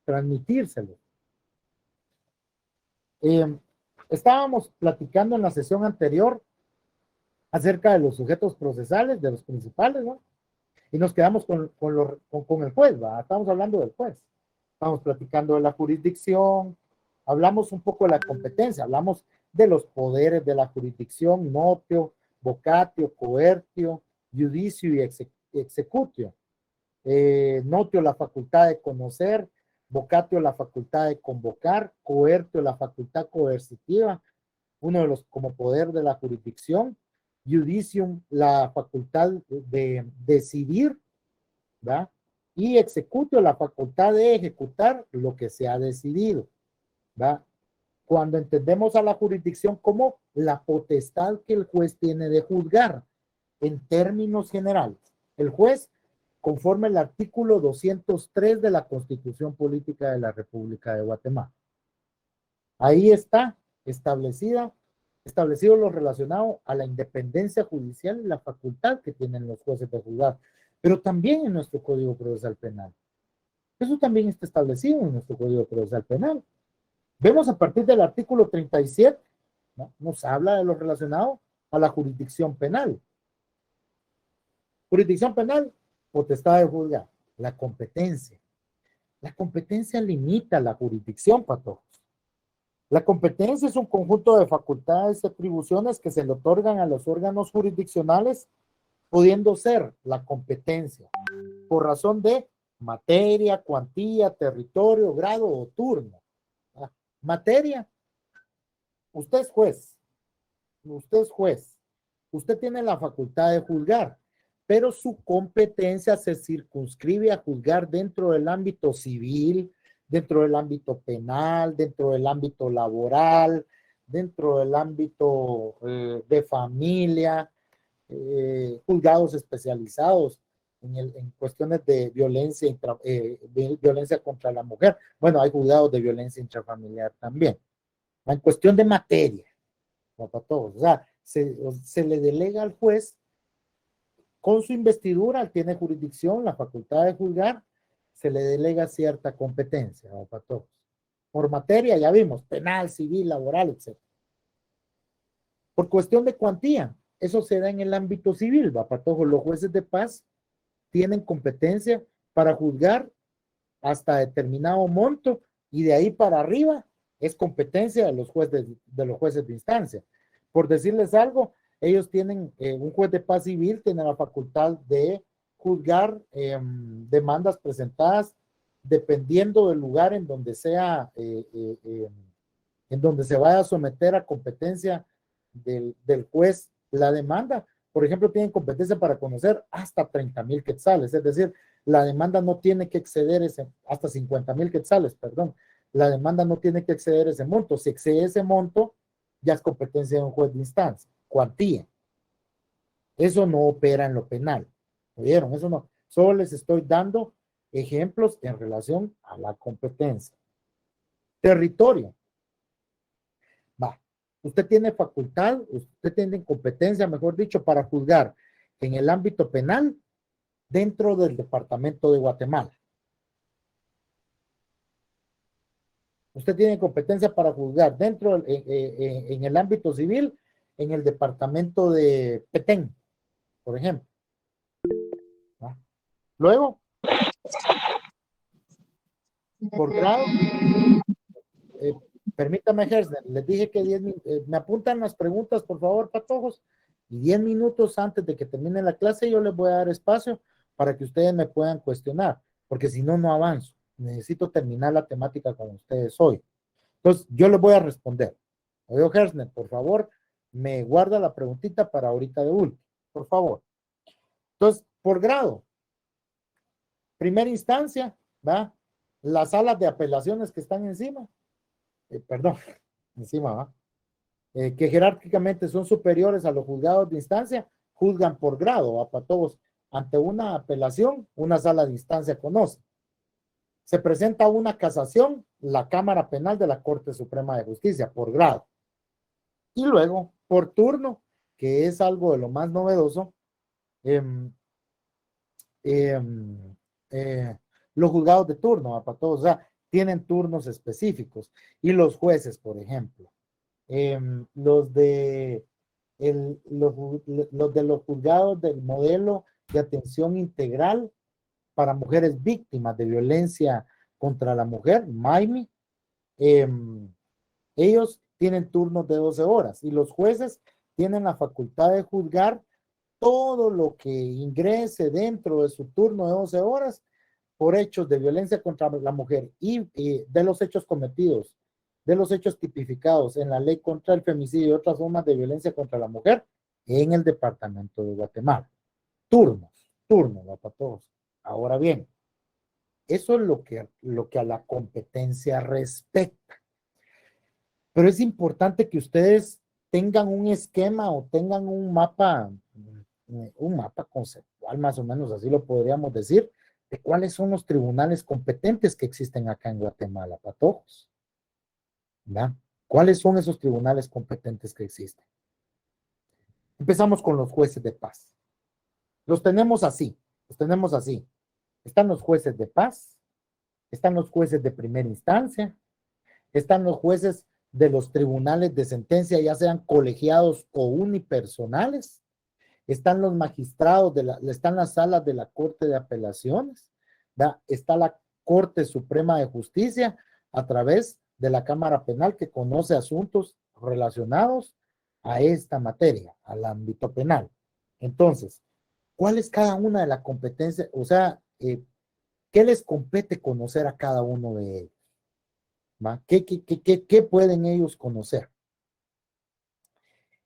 transmitírselo. Estábamos platicando en la sesión anterior acerca de los sujetos procesales, de los principales, ¿no? Y nos quedamos con el juez, ¿va? Estamos hablando del juez. Estamos platicando de la jurisdicción, hablamos un poco de la competencia, hablamos de los poderes de la jurisdicción, notio, vocatio, coertio, judicio y executio. Notio, la facultad de conocer, vocatio, la facultad de convocar, coertio, la facultad coercitiva, uno de los como poder de la jurisdicción, judicium, la facultad de decidir, ¿va? Y executio, la facultad de ejecutar lo que se ha decidido, ¿va? Cuando entendemos a la jurisdicción como la potestad que el juez tiene de juzgar, en términos generales, el juez, conforme el artículo 203 de la Constitución Política de la República de Guatemala. Ahí está establecido lo relacionado a la independencia judicial y la facultad que tienen los jueces de juzgar, pero también en nuestro Código Procesal Penal. Eso también está establecido en nuestro Código Procesal Penal. Vemos a partir del artículo 37, ¿no? Nos habla de lo relacionado a la jurisdicción penal. Jurisdicción penal, potestad de juzgar. La competencia. La competencia limita la jurisdicción, patojos. La competencia es un conjunto de facultades y atribuciones que se le otorgan a los órganos jurisdiccionales, pudiendo ser la competencia por razón de materia, cuantía, territorio, grado o turno. Materia, usted es juez, usted tiene la facultad de juzgar, pero su competencia se circunscribe a juzgar dentro del ámbito civil, dentro del ámbito penal, dentro del ámbito laboral, dentro del ámbito de familia, juzgados especializados en cuestiones de violencia, violencia contra la mujer. Bueno, hay juzgados de violencia intrafamiliar también. En cuestión de materia, no para todos. O sea, se le delega al juez con su investidura, tiene jurisdicción, la facultad de juzgar, se le delega cierta competencia, ¿no? Para todos. Por materia, ya vimos, penal, civil, laboral, etc. Por cuestión de cuantía, eso se da en el ámbito civil, ¿va? Para todos los jueces de paz tienen competencia para juzgar hasta determinado monto y de ahí para arriba es competencia de los jueces de instancia. Por decirles algo, ellos tienen, un juez de paz civil tiene la facultad de juzgar demandas presentadas dependiendo del lugar en donde sea, en donde se vaya a someter a competencia del juez la demanda. Por ejemplo, tienen competencia para conocer hasta 30,000 quetzales, es decir, la demanda no tiene que exceder hasta 50,000 quetzales, perdón. La demanda no tiene que exceder ese monto. Si excede ese monto, ya es competencia de un juez de instancia. Cuantía. Eso no opera en lo penal. ¿Oyeron? Eso no. Solo les estoy dando ejemplos en relación a la competencia. Territorio. Va. Usted tiene facultad, usted tiene competencia, mejor dicho, para juzgar en el ámbito penal dentro del departamento de Guatemala. Usted tiene competencia para juzgar dentro en el ámbito civil en el departamento de Petén, por ejemplo. ¿Ah? Luego, por grado, permítame, Gersner, les dije que 10 minutos, me apuntan las preguntas, por favor, patojos, y 10 minutos antes de que termine la clase yo les voy a dar espacio para que ustedes me puedan cuestionar, porque si no, no avanzo. Necesito terminar la temática con ustedes hoy. Entonces, yo les voy a responder. Oye, Gersner, por favor, me guarda la preguntita para ahorita de último, por favor. Entonces, por grado, primera instancia, ¿va? Las salas de apelaciones que están encima, perdón, encima, ¿va? Que jerárquicamente son superiores a los juzgados de instancia, juzgan por grado, ¿va? Para todos. Ante una apelación, una sala de instancia conoce. Se presenta una casación, la Cámara Penal de la Corte Suprema de Justicia, por grado. Y luego, por turno, que es algo de lo más novedoso, los juzgados de turno, para todos. O sea, tienen turnos específicos. Y los jueces, por ejemplo, los de los juzgados del modelo de atención integral para mujeres víctimas de violencia contra la mujer, MAIMI, ellos tienen turnos de 12 horas y los jueces tienen la facultad de juzgar todo lo que ingrese dentro de su turno de 12 horas por hechos de violencia contra la mujer y de los hechos cometidos, de los hechos tipificados en la ley contra el femicidio y otras formas de violencia contra la mujer en el departamento de Guatemala. Turnos, ¿va? Para todos. Ahora bien, eso es lo que a la competencia respecta. Pero es importante que ustedes tengan un esquema o tengan un mapa conceptual, más o menos, así lo podríamos decir, de cuáles son los tribunales competentes que existen acá en Guatemala, para todos. ¿Verdad? ¿Cuáles son esos tribunales competentes que existen? Empezamos con los jueces de paz. Los tenemos así. Están los jueces de paz, están los jueces de primera instancia, están los jueces de los tribunales de sentencia, ya sean colegiados o unipersonales, están los magistrados, están las salas de la Corte de Apelaciones, ¿verdad? Está la Corte Suprema de Justicia a través de la Cámara Penal que conoce asuntos relacionados a esta materia, al ámbito penal. Entonces, ¿cuál es cada una de las competencias? O sea, ¿qué les compete conocer a cada uno de ellos? ¿Va? ¿Qué pueden ellos conocer?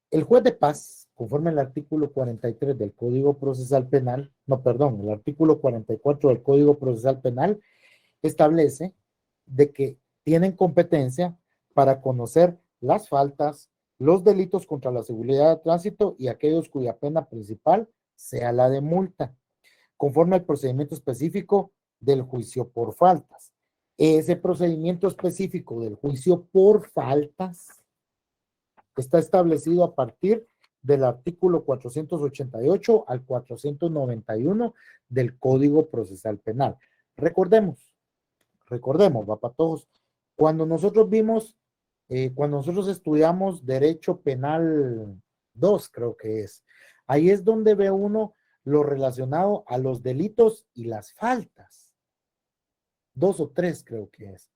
El juez de paz, conforme al artículo 43 del Código Procesal Penal, el artículo 44 del Código Procesal Penal establece de que tienen competencia para conocer las faltas, los delitos contra la seguridad de tránsito y aquellos cuya pena principal sea la de multa, conforme al procedimiento específico del juicio por faltas. Ese procedimiento específico del juicio por faltas está establecido a partir del artículo 488 al 491 del Código Procesal Penal. Recordemos, va para todos, cuando nosotros cuando nosotros estudiamos Derecho Penal 2, creo que es, ahí es donde ve uno lo relacionado a los delitos y las faltas. 2 o 3 creo que es.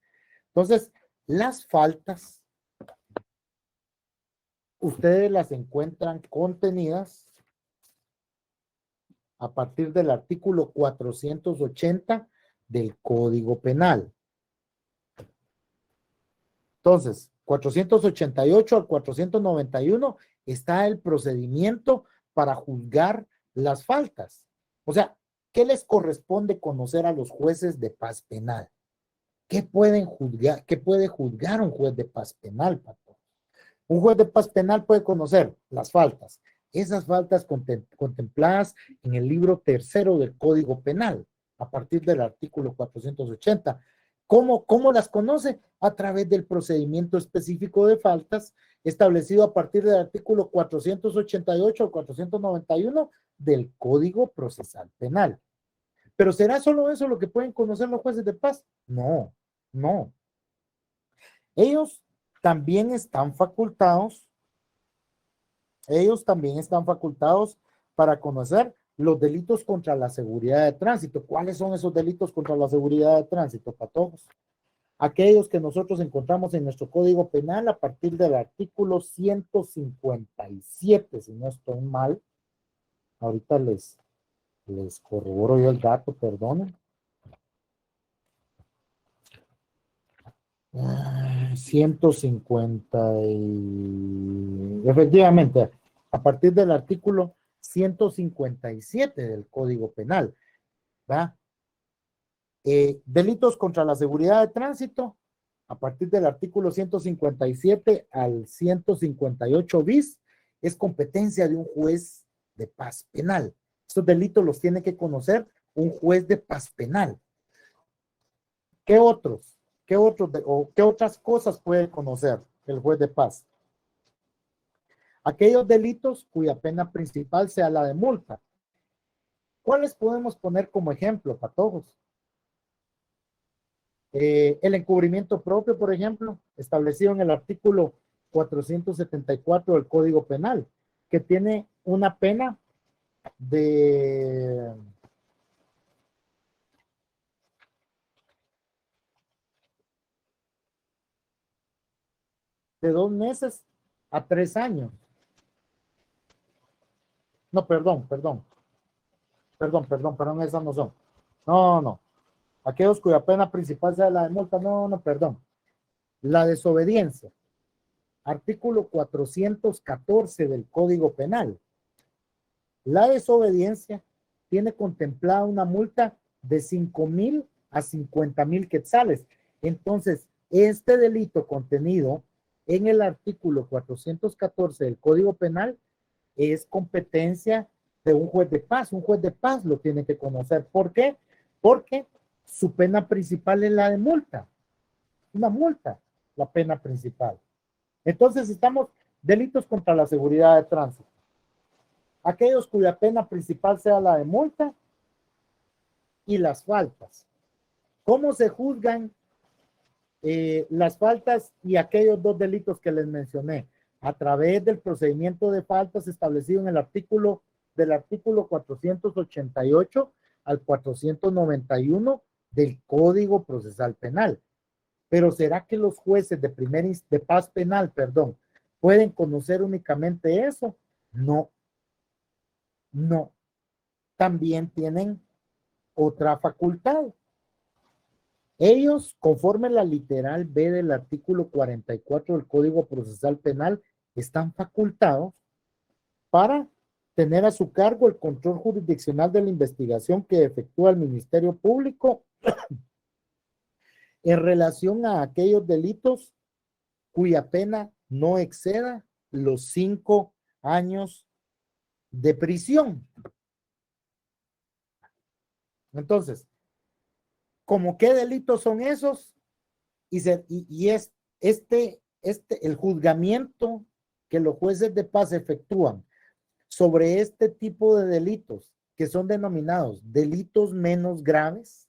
Entonces, las faltas, ustedes las encuentran contenidas a partir del artículo 480 del Código Penal. Entonces, 488 al 491 está el procedimiento para juzgar las faltas. O sea, ¿qué les corresponde conocer a los jueces de paz penal? ¿Qué pueden juzgar? ¿Qué puede juzgar un juez de paz penal, Pato? Un juez de paz penal puede conocer las faltas. Esas faltas contempladas en el libro tercero del Código Penal, a partir del artículo 480. ¿Cómo las conoce? A través del procedimiento específico de faltas establecido a partir del artículo 488 o 491 del Código Procesal Penal. ¿Pero será solo eso lo que pueden conocer los jueces de paz? No. Ellos también están facultados para conocer los delitos contra la seguridad de tránsito. ¿Cuáles son esos delitos contra la seguridad de tránsito, para todos? Aquellos que nosotros encontramos en nuestro Código Penal a partir del artículo 157, si no estoy mal. Ahorita les corroboro yo el dato, perdonen. 150 efectivamente, a partir del artículo 157 del Código Penal, ¿va? Delitos contra la seguridad de tránsito, a partir del artículo 157 al 158 bis, es competencia de un juez de paz penal. Estos delitos los tiene que conocer un juez de paz penal. ¿Qué otros? ¿Qué otras cosas puede conocer el juez de paz? Aquellos delitos cuya pena principal sea la de multa. ¿Cuáles podemos poner como ejemplo, patojos? El encubrimiento propio, por ejemplo, establecido en el artículo 474 del Código Penal, que tiene una pena de de 2 meses a 3 años. No, perdón, esas no son. No. Aquellos cuya pena principal sea la de multa, no, perdón. La desobediencia. Artículo 414 del Código Penal. La desobediencia tiene contemplada una multa de 5,000 a 50,000 quetzales. Entonces, este delito contenido en el artículo 414 del Código Penal es competencia de un juez de paz. Un juez de paz lo tiene que conocer. ¿Por qué? Porque su pena principal es la de multa. Una multa, la pena principal. Entonces, estamos delitos contra la seguridad de tránsito. Aquellos cuya pena principal sea la de multa y las faltas. ¿Cómo se juzgan las faltas y aquellos dos delitos que les mencioné? A través del procedimiento de faltas establecido en el artículo 488 al 491 del Código Procesal Penal. Pero ¿será que los jueces de paz penal, pueden conocer únicamente eso? No. También tienen otra facultad. Ellos, conforme la literal B del artículo 44 del Código Procesal Penal, están facultados para tener a su cargo el control jurisdiccional de la investigación que efectúa el Ministerio Público en relación a aquellos delitos cuya pena no exceda los 5 años de prisión. Entonces, ¿cómo qué delitos son esos? Y es el juzgamiento que los jueces de paz efectúan sobre este tipo de delitos, que son denominados delitos menos graves,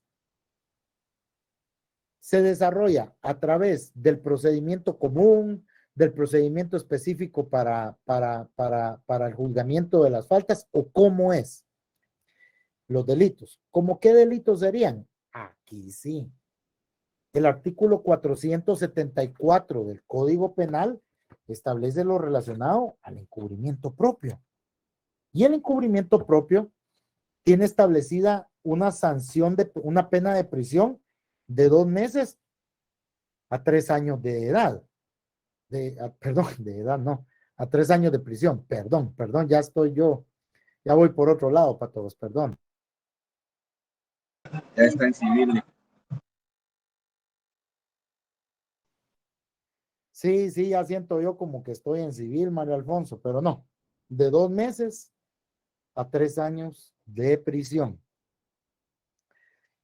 se desarrolla a través del procedimiento común, del procedimiento específico para el juzgamiento de las faltas, o cómo es los delitos. ¿Cómo qué delitos serían? Aquí sí. El artículo 474 del Código Penal establece lo relacionado al encubrimiento propio. Y el encubrimiento propio tiene establecida una sanción una pena de prisión de 2 meses a 3 años de edad. De edad no, a 3 años de prisión. Perdón, ya voy por otro lado, para todos, perdón. Ya está en civil. Sí, ya siento yo como que estoy en civil, Mario Alfonso, pero no. De 2 meses a 3 años de prisión.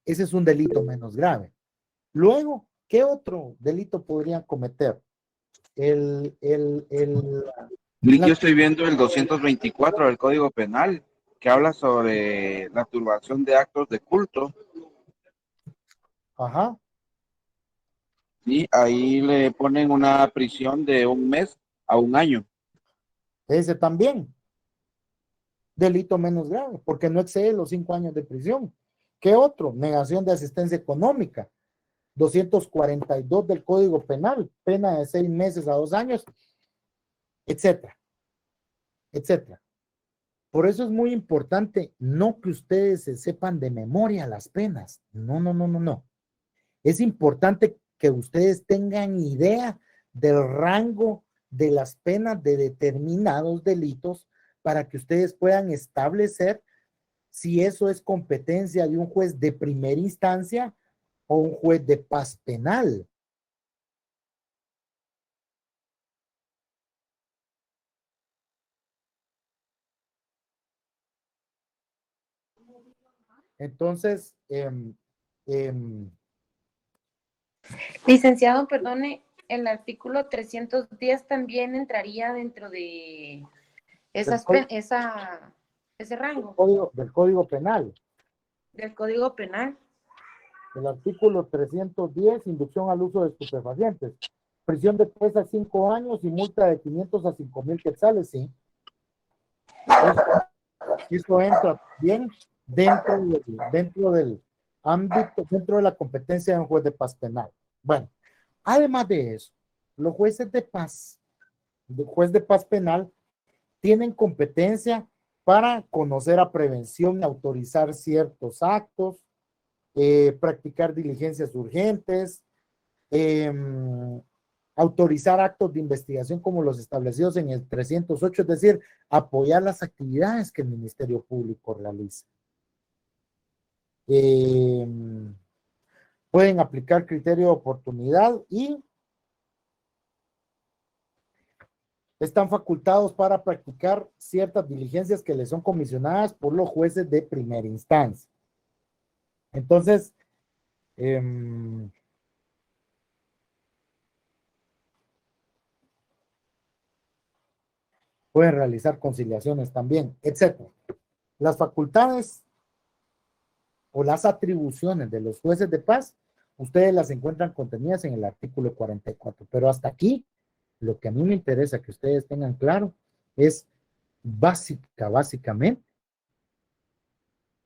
Ese es un delito menos grave. Luego, ¿qué otro delito podrían cometer? Yo estoy viendo el 224 del Código Penal, que habla sobre la turbación de actos de culto. Ajá. Y ahí le ponen una prisión de 1 mes a 1 año. Ese también. Delito menos grave, porque no excede los 5 años de prisión. ¿Qué otro? Negación de asistencia económica. 242 del Código Penal, pena de 6 meses a 2 años, etcétera, etcétera. Por eso es muy importante no que ustedes se sepan de memoria las penas. No. Es importante que ustedes tengan idea del rango de las penas de determinados delitos para que ustedes puedan establecer si eso es competencia de un juez de primera instancia o un juez de paz penal. Entonces, licenciado, perdone, el artículo 310 también entraría dentro de ese rango del Código Penal. del Código Penal. El artículo 310, inducción al uso de estupefacientes. Prisión de 3 a 5 años y multa de 500 a 5,000 quetzales, sí. Esto entra bien dentro del ámbito, dentro de la competencia de un juez de paz penal. Bueno, además de eso, los jueces de paz, el juez de paz penal, tienen competencia para conocer a prevención y autorizar ciertos actos, practicar diligencias urgentes, autorizar actos de investigación como los establecidos en el 308, es decir, apoyar las actividades que el Ministerio Público realiza. Pueden aplicar criterio de oportunidad y están facultados para practicar ciertas diligencias que les son comisionadas por los jueces de primera instancia. Entonces, pueden realizar conciliaciones también, etc. Las facultades o las atribuciones de los jueces de paz, ustedes las encuentran contenidas en el artículo 44, pero hasta aquí, lo que a mí me interesa que ustedes tengan claro es básicamente,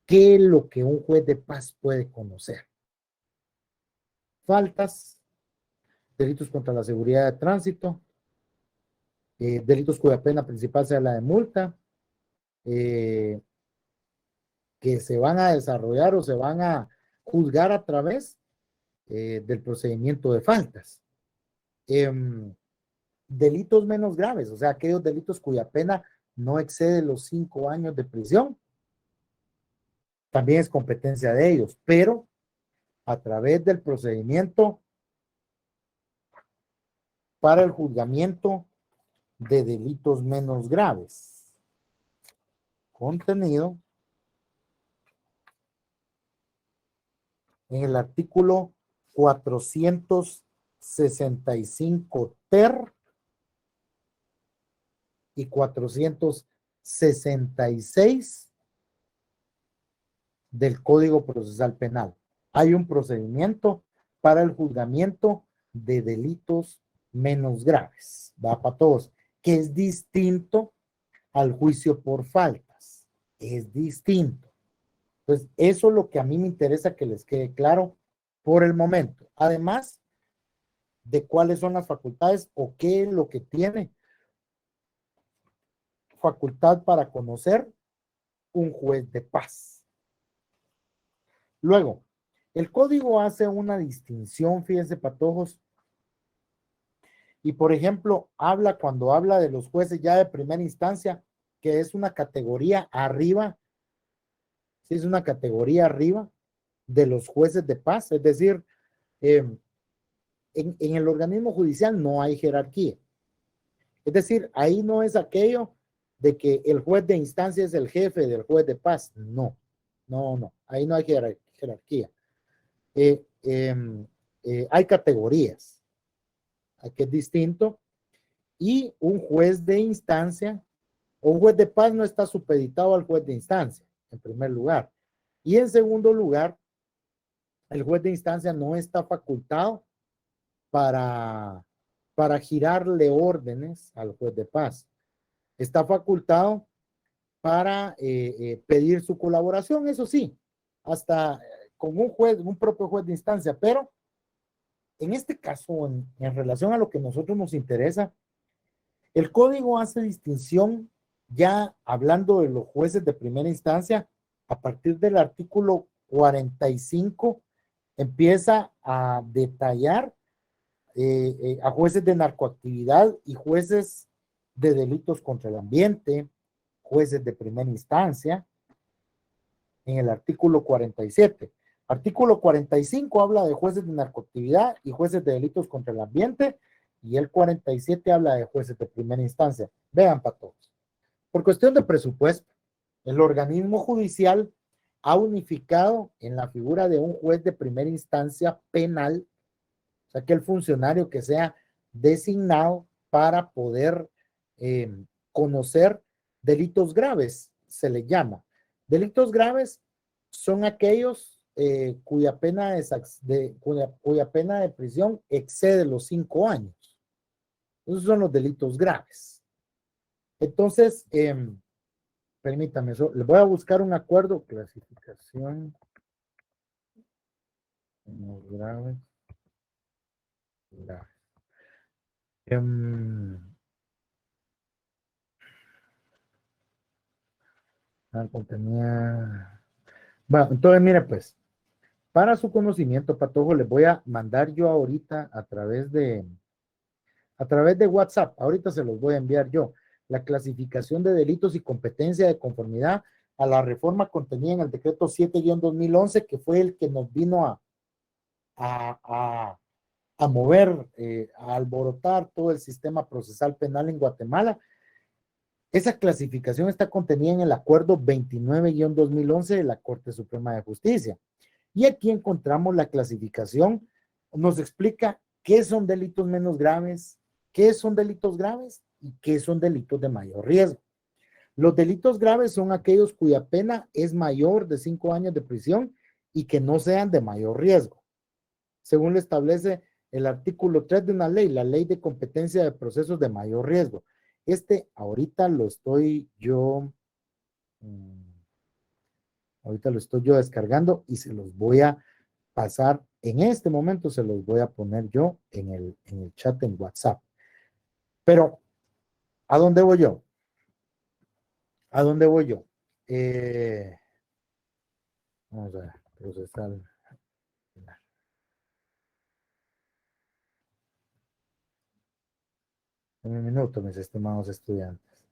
qué es lo que un juez de paz puede conocer. Faltas, delitos contra la seguridad de tránsito, delitos cuya pena principal sea la de multa, que se van a desarrollar o se van a juzgar a través del procedimiento de faltas. Delitos menos graves, o sea, aquellos delitos cuya pena no excede los 5 años de prisión, también es competencia de ellos, pero a través del procedimiento para el juzgamiento de delitos menos graves. Contenido en el artículo 465 ter y 466 del Código Procesal Penal. Hay un procedimiento para el juzgamiento de delitos menos graves, va para todos, que es distinto al juicio por faltas, es distinto. Entonces, eso es lo que a mí me interesa que les quede claro por el momento. Además de cuáles son las facultades o qué es lo que tiene facultad para conocer un juez de paz. Luego, el código hace una distinción, fíjense, patojos, y por ejemplo, cuando habla de los jueces ya de primera instancia, que es una categoría arriba, sí, es una categoría arriba de los jueces de paz, es decir, en el organismo judicial no hay jerarquía. Es decir, ahí no es aquello de que el juez de instancia es el jefe del juez de paz. No, ahí no hay jerarquía. Hay categorías, aquí es distinto, y un juez de instancia, o un juez de paz no está supeditado al juez de instancia, en primer lugar. Y en segundo lugar, el juez de instancia no está facultado para girarle órdenes al juez de paz. Está facultado para pedir su colaboración, eso sí, hasta con un propio juez de instancia, pero en este caso, en relación a lo que a nosotros nos interesa, el código hace distinción, ya hablando de los jueces de primera instancia, a partir del artículo 45, empieza a detallar a jueces de narcoactividad y jueces de delitos contra el ambiente, jueces de primera instancia, en el artículo 47. Artículo 45 habla de jueces de narcoactividad y jueces de delitos contra el ambiente, y el 47 habla de jueces de primera instancia. Vean, para todos. Por cuestión de presupuesto, el organismo judicial ha unificado en la figura de un juez de primera instancia penal, o sea, que el funcionario que sea designado para poder conocer delitos graves, se le llama. Delitos graves son aquellos cuya pena cuya pena de prisión excede los 5 años. Esos son los delitos graves. Entonces, permítame, les voy a buscar un acuerdo, clasificación graves. Graves. Contenía. Bueno, entonces, mire, pues, para su conocimiento, Patojo, les voy a mandar yo ahorita a través de WhatsApp, ahorita se los voy a enviar yo, la clasificación de delitos y competencia de conformidad a la reforma contenida en el decreto 7-2011, que fue el que nos vino a mover, a alborotar todo el sistema procesal penal en Guatemala. Esa clasificación está contenida en el acuerdo 29-2011 de la Corte Suprema de Justicia. Y aquí encontramos la clasificación, nos explica qué son delitos menos graves, qué son delitos graves y qué son delitos de mayor riesgo. Los delitos graves son aquellos cuya pena es mayor de 5 años de prisión y que no sean de mayor riesgo, según lo establece el artículo 3 de una ley, la Ley de Competencia de Procesos de Mayor Riesgo. Ahorita lo estoy yo descargando y se los voy a pasar en este momento, se los voy a poner yo en el chat en WhatsApp. Pero, ¿a dónde voy yo? ¿A dónde voy yo? Vamos a procesar. Un minuto, mis estimados estudiantes.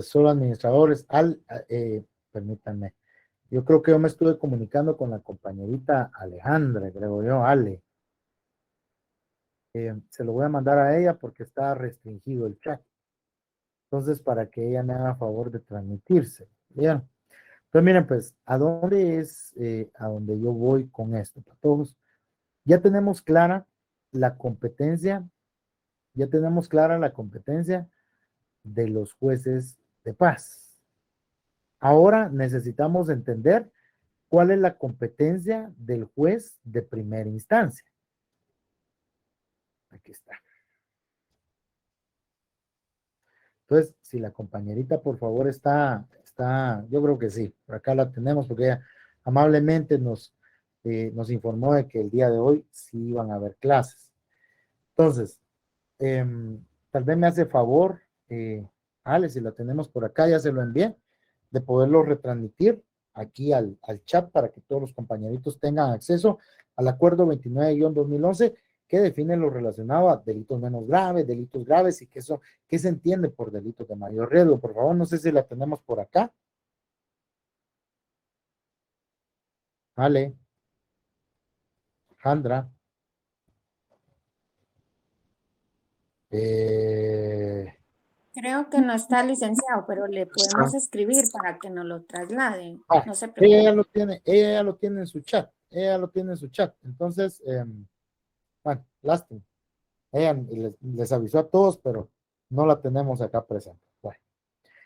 Solo administradores, permítanme. Yo creo que yo me estuve comunicando con la compañerita Alejandra, creo yo, Ale. Se lo voy a mandar a ella porque está restringido el chat. Entonces, para que ella me haga favor de transmitirse. Bien. Entonces, miren, pues, ¿a dónde es a donde yo voy con esto? Para todos. Ya tenemos clara la competencia, de los jueces de paz. Ahora necesitamos entender cuál es la competencia del juez de primera instancia. Aquí está. Entonces, si la compañerita, por favor, está, yo creo que sí, por acá la tenemos, porque ella amablemente nos informó de que el día de hoy sí iban a haber clases. Entonces, tal vez me hace favor, Ale, si la tenemos por acá, ya se lo envié, de poderlo retransmitir aquí al chat para que todos los compañeritos tengan acceso al acuerdo 29-2011 que define lo relacionado a delitos menos graves, delitos graves y qué se entiende por delitos de mayor riesgo. Por favor, no sé si la tenemos por acá. Ale. Alejandra. Creo que no está licenciado, pero le podemos escribir para que nos lo trasladen. No se preocupe. Ella ya lo tiene en su chat. Entonces, bueno, lástima. Ella les avisó a todos, pero no la tenemos acá presente. Bueno.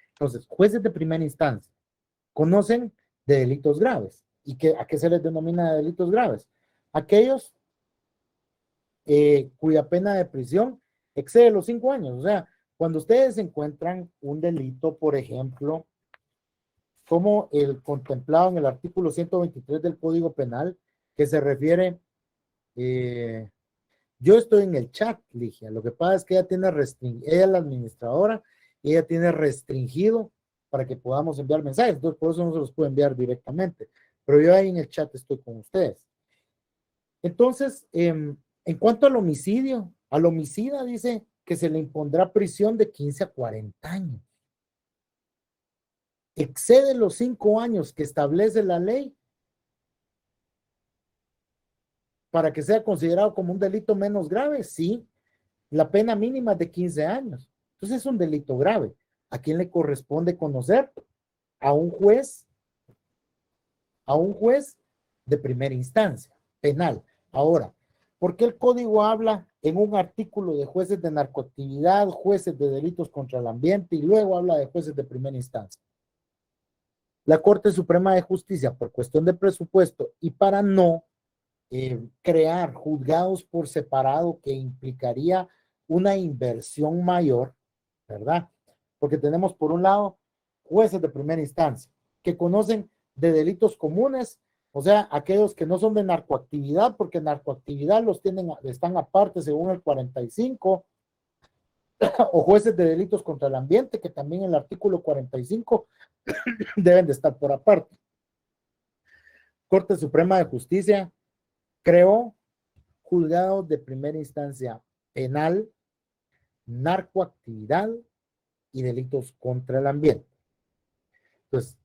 Entonces, jueces de primera instancia conocen de delitos graves. ¿Y a qué se les denomina delitos graves? Aquellos cuya pena de prisión excede los 5 años. O sea, cuando ustedes encuentran un delito, por ejemplo, como el contemplado en el artículo 123 del Código Penal, que se refiere, yo estoy en el chat, Ligia, lo que pasa es que ella ella es la administradora, y ella tiene restringido para que podamos enviar mensajes, entonces por eso no se los puedo enviar directamente, pero yo ahí en el chat estoy con ustedes. Entonces, en cuanto al homicidio, al homicida dice que se le impondrá prisión de 15 a 40 años. Excede los 5 años que establece la ley para que sea considerado como un delito menos grave, sí. La pena mínima es de 15 años. Entonces es un delito grave. ¿A quién le corresponde conocer? A un juez de primera instancia, penal. Ahora, ¿por qué el código habla en un artículo de jueces de narcoactividad, jueces de delitos contra el ambiente y luego habla de jueces de primera instancia? la Corte Suprema de Justicia, por cuestión de presupuesto y para no crear juzgados por separado que implicaría una inversión mayor, ¿verdad? Porque tenemos por un lado jueces de primera instancia que conocen de delitos comunes, o sea, aquellos que no son de narcoactividad, porque narcoactividad están aparte según el 45, o jueces de delitos contra el ambiente, que también en el artículo 45 deben de estar por aparte. Corte Suprema de Justicia creó juzgados de primera instancia penal, narcoactividad y delitos contra el ambiente. Entonces,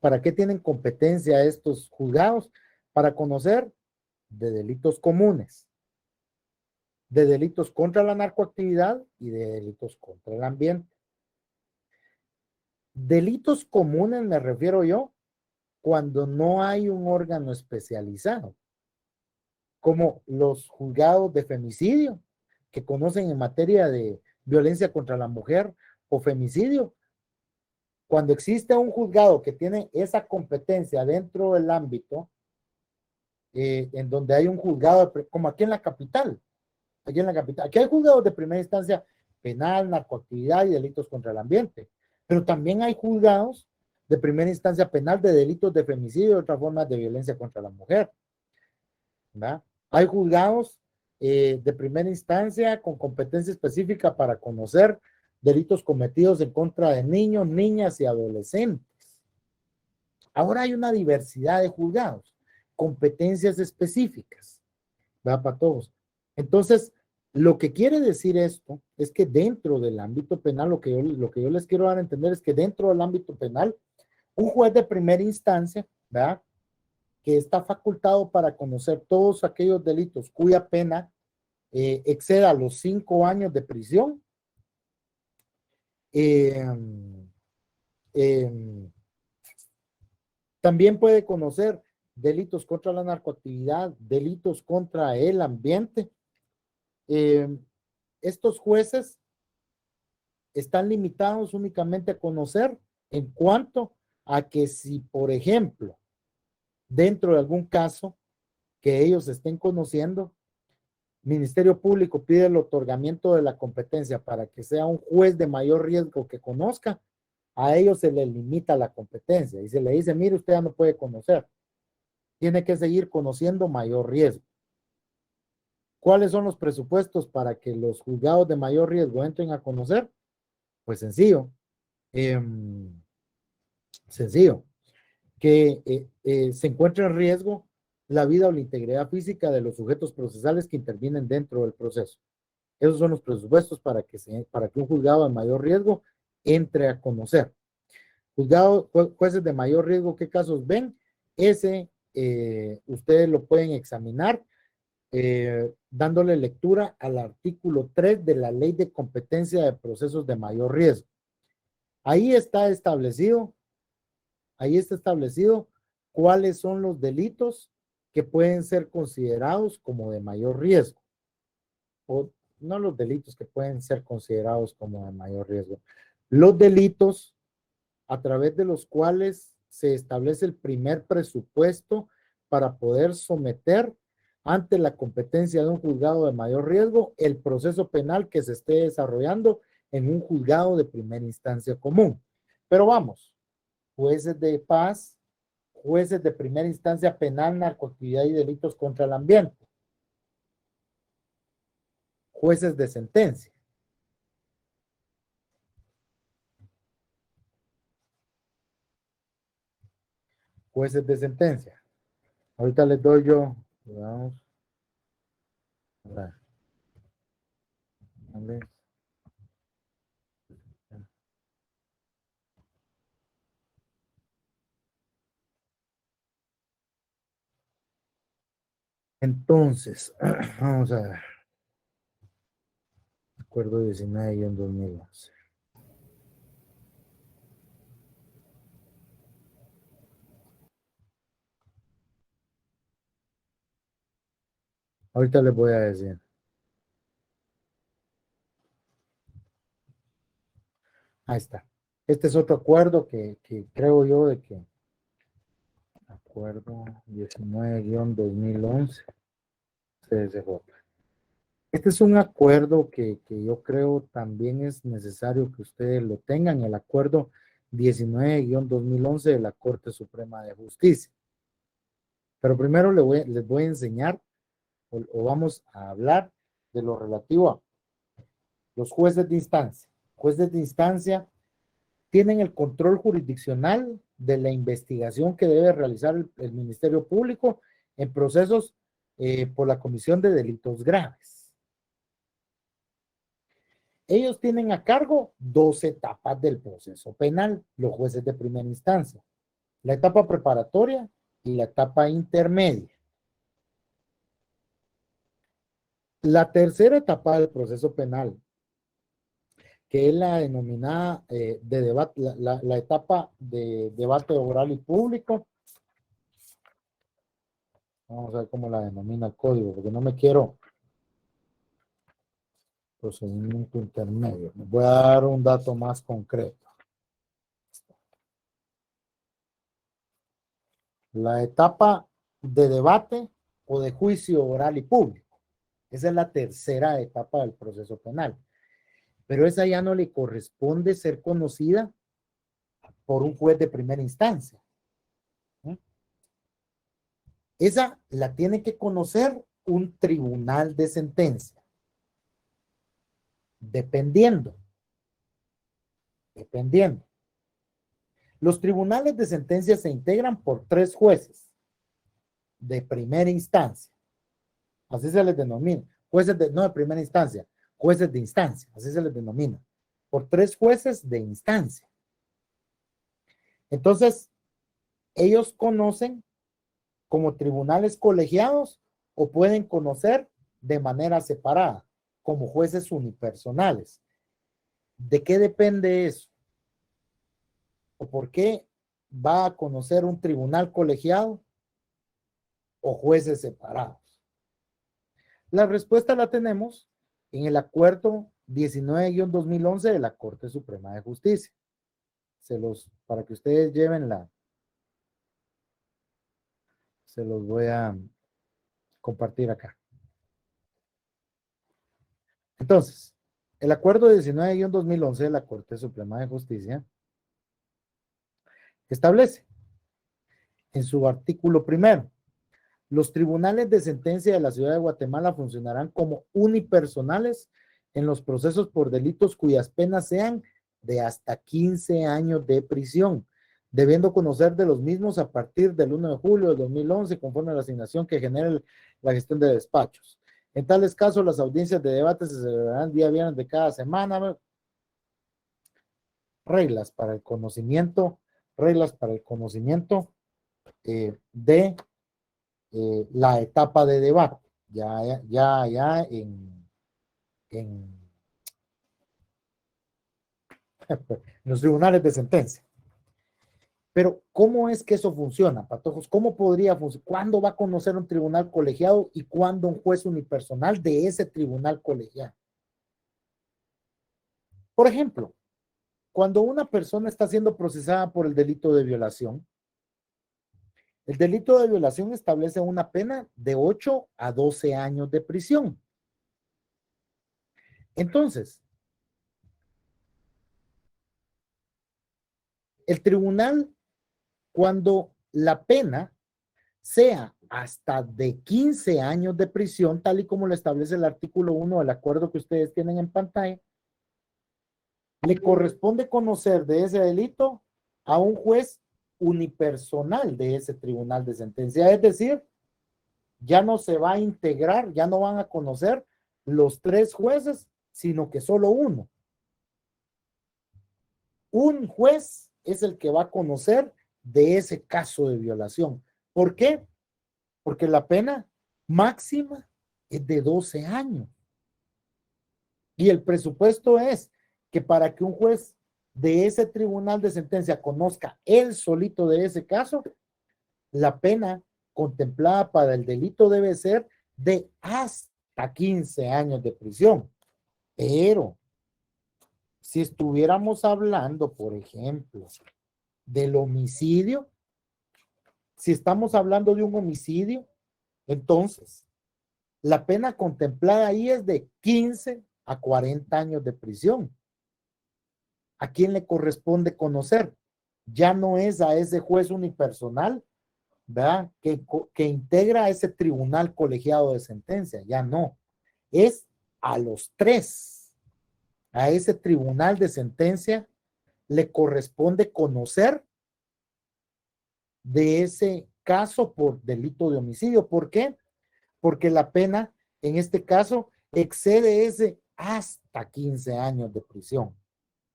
¿para qué tienen competencia estos juzgados? Para conocer de delitos comunes, de delitos contra la narcoactividad y de delitos contra el ambiente. Delitos comunes me refiero yo cuando no hay un órgano especializado, como los juzgados de femicidio, que conocen en materia de violencia contra la mujer o femicidio. Cuando existe un juzgado que tiene esa competencia dentro del ámbito, en donde hay un juzgado, como aquí en la capital, aquí hay juzgados de primera instancia penal, narcoactividad y delitos contra el ambiente, pero también hay juzgados de primera instancia penal de delitos de femicidio y otras formas de violencia contra la mujer, ¿verdad? Hay juzgados de primera instancia con competencia específica para conocer delitos cometidos en contra de niños, niñas y adolescentes. Ahora hay una diversidad de juzgados, competencias específicas, ¿verdad? Para todos. Entonces, lo que quiere decir esto es que dentro del ámbito penal, lo que yo les quiero dar a entender es que dentro del ámbito penal, un juez de primera instancia, ¿verdad?, que está facultado para conocer todos aquellos delitos cuya pena exceda los 5 años de prisión, también puede conocer delitos contra la narcoactividad, delitos contra el ambiente. Estos jueces están limitados únicamente a conocer en cuanto a que si, por ejemplo, dentro de algún caso que ellos estén conociendo, Ministerio Público pide el otorgamiento de la competencia para que sea un juez de mayor riesgo que conozca, a ellos se les limita la competencia y se le dice, mire, usted ya no puede conocer, tiene que seguir conociendo mayor riesgo. ¿Cuáles son los presupuestos para que los juzgados de mayor riesgo entren a conocer? Pues sencillo. Sencillo. Que se encuentre en riesgo la vida o la integridad física de los sujetos procesales que intervienen dentro del proceso. Esos son los presupuestos para que un juzgado de mayor riesgo entre a conocer. Jueces de mayor riesgo, ¿qué casos ven? Ustedes lo pueden examinar dándole lectura al artículo 3 de la Ley de Competencia de Procesos de Mayor Riesgo. Ahí está establecido cuáles son los delitos que pueden ser considerados como de mayor riesgo. O no los delitos que pueden ser considerados como de mayor riesgo. Los delitos a través de los cuales se establece el primer presupuesto para poder someter ante la competencia de un juzgado de mayor riesgo el proceso penal que se esté desarrollando en un juzgado de primera instancia común. Pero vamos, jueces de paz, jueces de primera instancia penal, narcoactividad y delitos contra el ambiente, jueces de sentencia. Jueces de sentencia. Ahorita les doy yo. Vamos. A ver. Entonces, vamos a ver. Acuerdo 19-2011. Ahorita les voy a decir. Ahí está. Este es otro acuerdo que creo yo de que acuerdo 19-2011 CSJ. Este es un acuerdo que yo creo también es necesario que ustedes lo tengan, el acuerdo 19-2011 de la Corte Suprema de Justicia. Pero primero les voy a enseñar o vamos a hablar de lo relativo a los jueces de instancia. Jueces de instancia tienen el control jurisdiccional de la investigación que debe realizar el Ministerio Público en procesos por la comisión de delitos graves. Ellos tienen a cargo 2 etapas del proceso penal, los jueces de primera instancia, la etapa preparatoria y la etapa intermedia. La tercera etapa del proceso penal, que es la denominada de debate, la etapa de debate oral y público. Vamos a ver cómo la denomina el código, porque no me quiero. Procedimiento intermedio. Les voy a dar un dato más concreto. La etapa de debate o de juicio oral y público. Esa es la tercera etapa del proceso penal. Pero esa ya no le corresponde ser conocida por un juez de primera instancia. Esa la tiene que conocer un tribunal de sentencia. Dependiendo. Los tribunales de sentencia se integran por 3 jueces de primera instancia. Así se les denomina. No de primera instancia, jueces de instancia. Así se les denomina. Por 3 jueces de instancia. Entonces, ellos conocen como tribunales colegiados o pueden conocer de manera separada, como jueces unipersonales. ¿De qué depende eso? ¿O por qué va a conocer un tribunal colegiado o jueces separados? La respuesta la tenemos en el acuerdo 19-2011 de la Corte Suprema de Justicia. Para que ustedes lleven se los voy a compartir acá. Entonces, el acuerdo 19-2011 de la Corte Suprema de Justicia establece en su artículo primero: los tribunales de sentencia de la Ciudad de Guatemala funcionarán como unipersonales en los procesos por delitos cuyas penas sean de hasta 15 años de prisión, debiendo conocer de los mismos a partir del 1 de julio de 2011, conforme a la asignación que genere la gestión de despachos. En tales casos, las audiencias de debate se celebrarán día viernes de cada semana. Reglas para el conocimiento de la etapa de debate, ya en los tribunales de sentencia. Pero, ¿cómo es que eso funciona, patojos? ¿Cómo podría funcionar? ¿Cuándo va a conocer un tribunal colegiado y cuándo un juez unipersonal de ese tribunal colegiado? Por ejemplo, cuando una persona está siendo procesada por el delito de violación, el delito de violación establece una pena de 8 a 12 años de prisión. Entonces, el tribunal, cuando la pena sea hasta de 15 años de prisión, tal y como lo establece el artículo 1 del acuerdo que ustedes tienen en pantalla, le corresponde conocer de ese delito a un juez unipersonal de ese tribunal de sentencia. Es decir, ya no se va a integrar, ya no van a conocer los 3 jueces, sino que solo uno. Un juez es el que va a conocer de ese caso de violación. ¿Por qué? Porque la pena máxima es de 12 años. Y el presupuesto es que para que un juez de ese tribunal de sentencia conozca él solito de ese caso, la pena contemplada para el delito debe ser de hasta 15 años de prisión. Pero si estuviéramos hablando, por ejemplo, del homicidio, si estamos hablando de un homicidio, entonces la pena contemplada ahí es de 15 a 40 años de prisión. ¿A quién le corresponde conocer? Ya no es a ese juez unipersonal, ¿verdad? Que integra ese tribunal colegiado de sentencia, ya no. Es a los tres, a ese tribunal de sentencia le corresponde conocer de ese caso por delito de homicidio. ¿Por qué? Porque la pena en este caso excede ese hasta 15 años de prisión.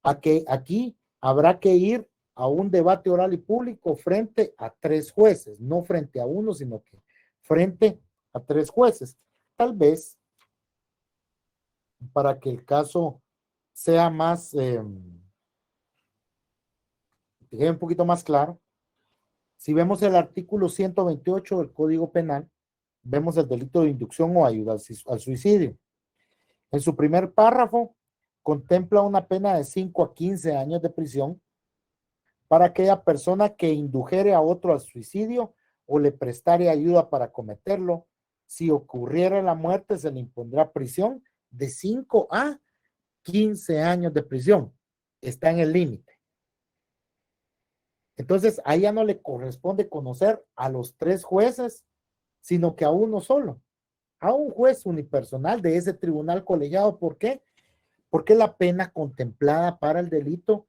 A que aquí habrá que ir a un debate oral y público frente a 3 jueces, no frente a uno, sino que frente a 3 jueces. Tal vez para que el caso sea más, quede un poquito más claro, si vemos el artículo 128 del Código Penal, vemos el delito de inducción o ayuda al suicidio. En su primer párrafo, contempla una pena de 5 a 15 años de prisión para aquella persona que indujere a otro al suicidio o le prestare ayuda para cometerlo. Si ocurriera la muerte, se le impondrá prisión de 5 a 15 años de prisión. Está en el límite. Entonces, a ella no le corresponde conocer a los 3 jueces, sino que a uno solo, a un juez unipersonal de ese tribunal colegiado. ¿Por qué? Porque la pena contemplada para el delito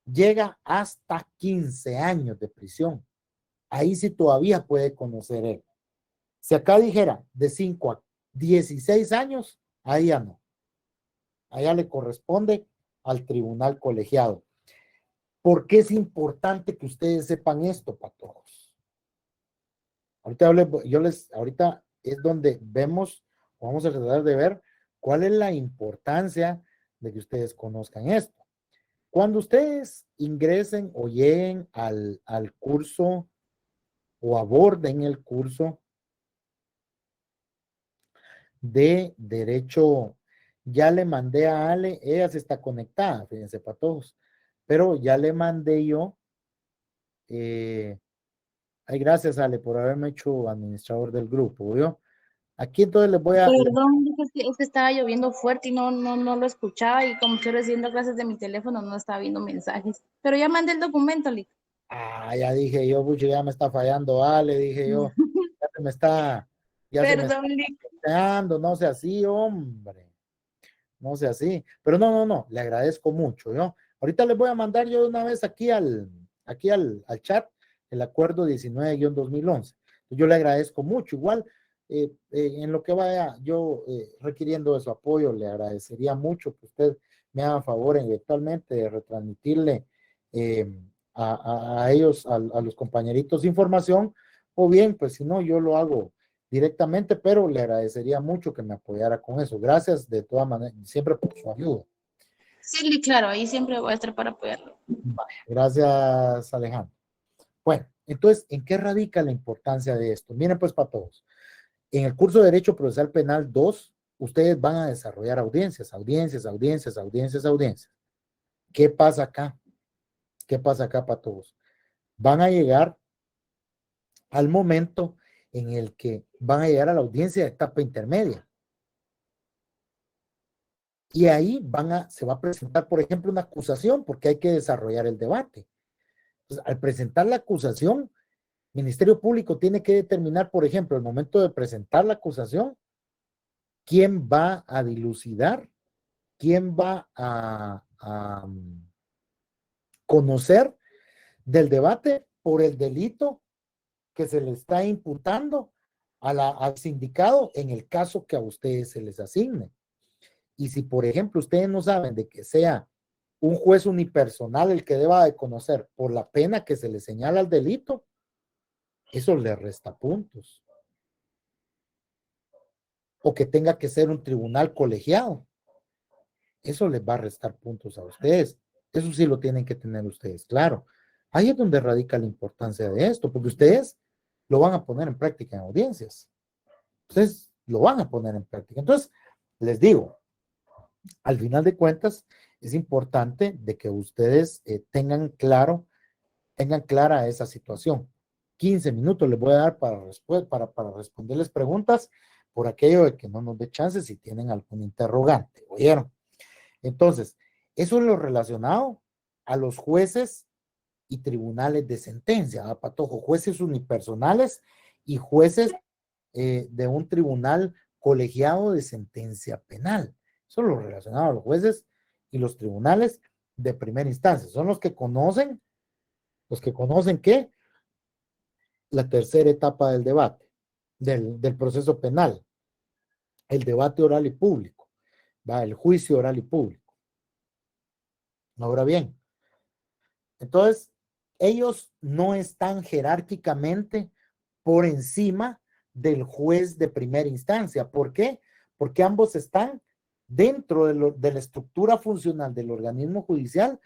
llega hasta 15 años de prisión. Ahí sí todavía puede conocer él. Si acá dijera de 5 a 16 años, ahí ya no. Allá le corresponde al tribunal colegiado. ¿Por qué es importante que ustedes sepan esto, patojos? Ahorita es donde vemos, vamos a tratar de ver cuál es la importancia de que ustedes conozcan esto. Cuando ustedes ingresen o lleguen al curso o aborden el curso de Derecho, ya le mandé a Ale, ella se está conectada, fíjense para todos, pero ya le mandé yo, ay, gracias Ale por haberme hecho administrador del grupo, ¿vio? Aquí entonces les voy a... Perdón, es que estaba lloviendo fuerte y no lo escuchaba y como estoy recibiendo clases de mi teléfono no estaba viendo mensajes. Pero ya mandé el documento, Lick. Ya dije yo, Bucho, ya me está fallando Ale, dije yo, ya se me está... Ya Perdón, se me Lick. está fallando, no sea así, hombre. No sea así. Pero no, le agradezco mucho, ¿no? Ahorita les voy a mandar yo de una vez aquí al chat el acuerdo 19-2011. Yo le agradezco mucho. Igual, en lo que vaya yo requiriendo de su apoyo, le agradecería mucho que usted me haga favor eventualmente de retransmitirle a ellos, a los compañeritos información, o bien, pues si no, yo lo hago directamente, pero le agradecería mucho que me apoyara con eso. Gracias de todas maneras, siempre por su ayuda. Sí, Lick, claro, ahí siempre voy a estar para apoyarlo. Vaya, gracias, Alejandro. Bueno, entonces, ¿en qué radica la importancia de esto? Miren, pues, para todos. En el curso de Derecho Procesal Penal 2, ustedes van a desarrollar audiencias. ¿Qué pasa acá? ¿Qué pasa acá para todos? Van a llegar al momento en el que van a llegar a la audiencia de etapa intermedia. Y ahí se va a presentar, por ejemplo, una acusación, porque hay que desarrollar el debate. Entonces, al presentar la acusación, el Ministerio Público tiene que determinar, por ejemplo, el momento de presentar la acusación, quién va a dilucidar, quién va a conocer del debate por el delito que se le está imputando al sindicado en el caso que a ustedes se les asigne. Y si, por ejemplo, ustedes no saben de que sea un juez unipersonal el que deba de conocer por la pena que se le señala al delito, eso le resta puntos. O que tenga que ser un tribunal colegiado. Eso les va a restar puntos a ustedes. Eso sí lo tienen que tener ustedes claro. Ahí es donde radica la importancia de esto, porque ustedes lo van a poner en práctica en audiencias. Ustedes lo van a poner en práctica. Entonces, les digo, al final de cuentas, es importante de que ustedes tengan clara esa situación. 15 minutos les voy a dar para responderles preguntas por aquello de que no nos dé chance si tienen algún interrogante. ¿Oyeron? Entonces, eso es lo relacionado a los jueces y tribunales de sentencia, ¿verdad, Patojo? Jueces unipersonales y jueces de un tribunal colegiado de sentencia penal. Eso es lo relacionado a los jueces y los tribunales de primera instancia. Son los que conocen ¿qué? La tercera etapa del debate, del proceso penal, el debate oral y público, ¿va? El juicio oral y público. Ahora bien, entonces, ellos no están jerárquicamente por encima del juez de primera instancia. ¿Por qué? Porque ambos están dentro de la estructura funcional del organismo judicial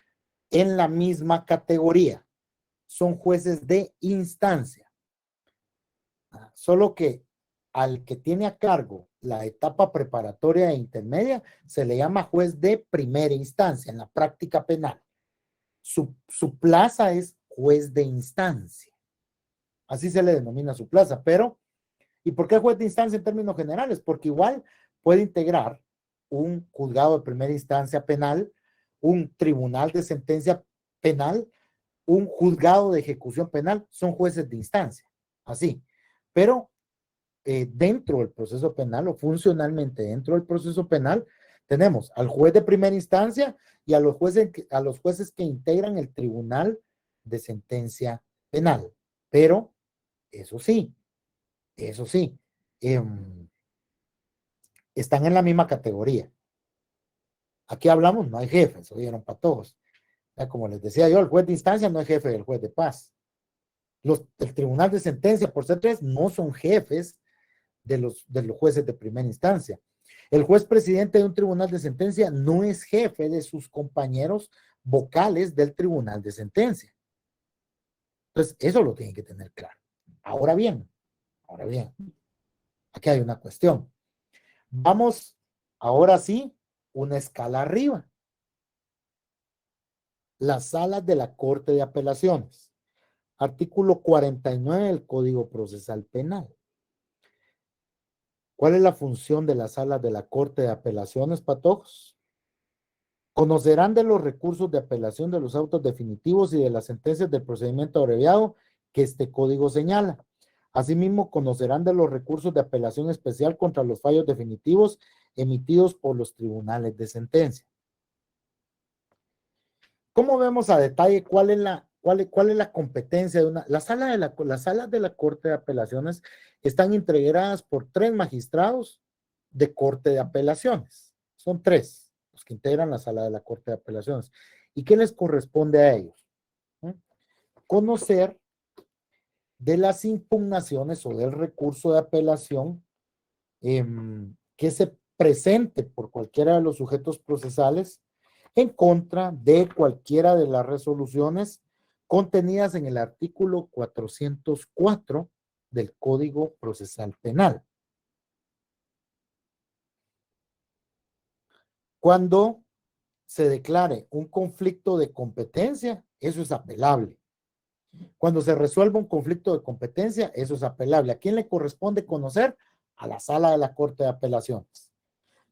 en la misma categoría. Son jueces de instancia. Solo que al que tiene a cargo la etapa preparatoria e intermedia se le llama juez de primera instancia en la práctica penal. Su plaza es juez de instancia. Así se le denomina su plaza. Pero, ¿y por qué juez de instancia en términos generales? Porque igual puede integrar un juzgado de primera instancia penal, un tribunal de sentencia penal, un juzgado de ejecución penal, son jueces de instancia. Así. Pero dentro del proceso penal o funcionalmente dentro del proceso penal, tenemos al juez de primera instancia y a los jueces que integran el tribunal de sentencia penal. Pero, eso sí, están en la misma categoría. Aquí hablamos, no hay jefes, oyeron, patojos. Como les decía yo, el juez de instancia no es jefe del juez de paz. El tribunal de sentencia, por ser tres, no son jefes de los jueces de primera instancia. El juez presidente de un tribunal de sentencia no es jefe de sus compañeros vocales del tribunal de sentencia. Entonces, eso lo tienen que tener claro. Ahora bien, aquí hay una cuestión. Vamos, ahora sí, una escala arriba. Las salas de la Corte de Apelaciones. Artículo 49 del Código Procesal Penal. ¿Cuál es la función de las salas de la Corte de Apelaciones, patojos? Conocerán de los recursos de apelación de los autos definitivos y de las sentencias del procedimiento abreviado que este código señala. Asimismo, conocerán de los recursos de apelación especial contra los fallos definitivos emitidos por los tribunales de sentencia. ¿Cómo vemos a detalle cuál es la competencia de una? Las salas de la Corte de Apelaciones están integradas por 3 magistrados de Corte de Apelaciones. Son 3 los que integran la sala de la Corte de Apelaciones. ¿Y qué les corresponde a ellos? Conocer de las impugnaciones o del recurso de apelación que se presente por cualquiera de los sujetos procesales en contra de cualquiera de las resoluciones contenidas en el artículo 404 del Código Procesal Penal. Cuando se declare un conflicto de competencia, eso es apelable. Cuando se resuelva un conflicto de competencia, eso es apelable. ¿A quién le corresponde conocer? A la sala de la Corte de Apelaciones.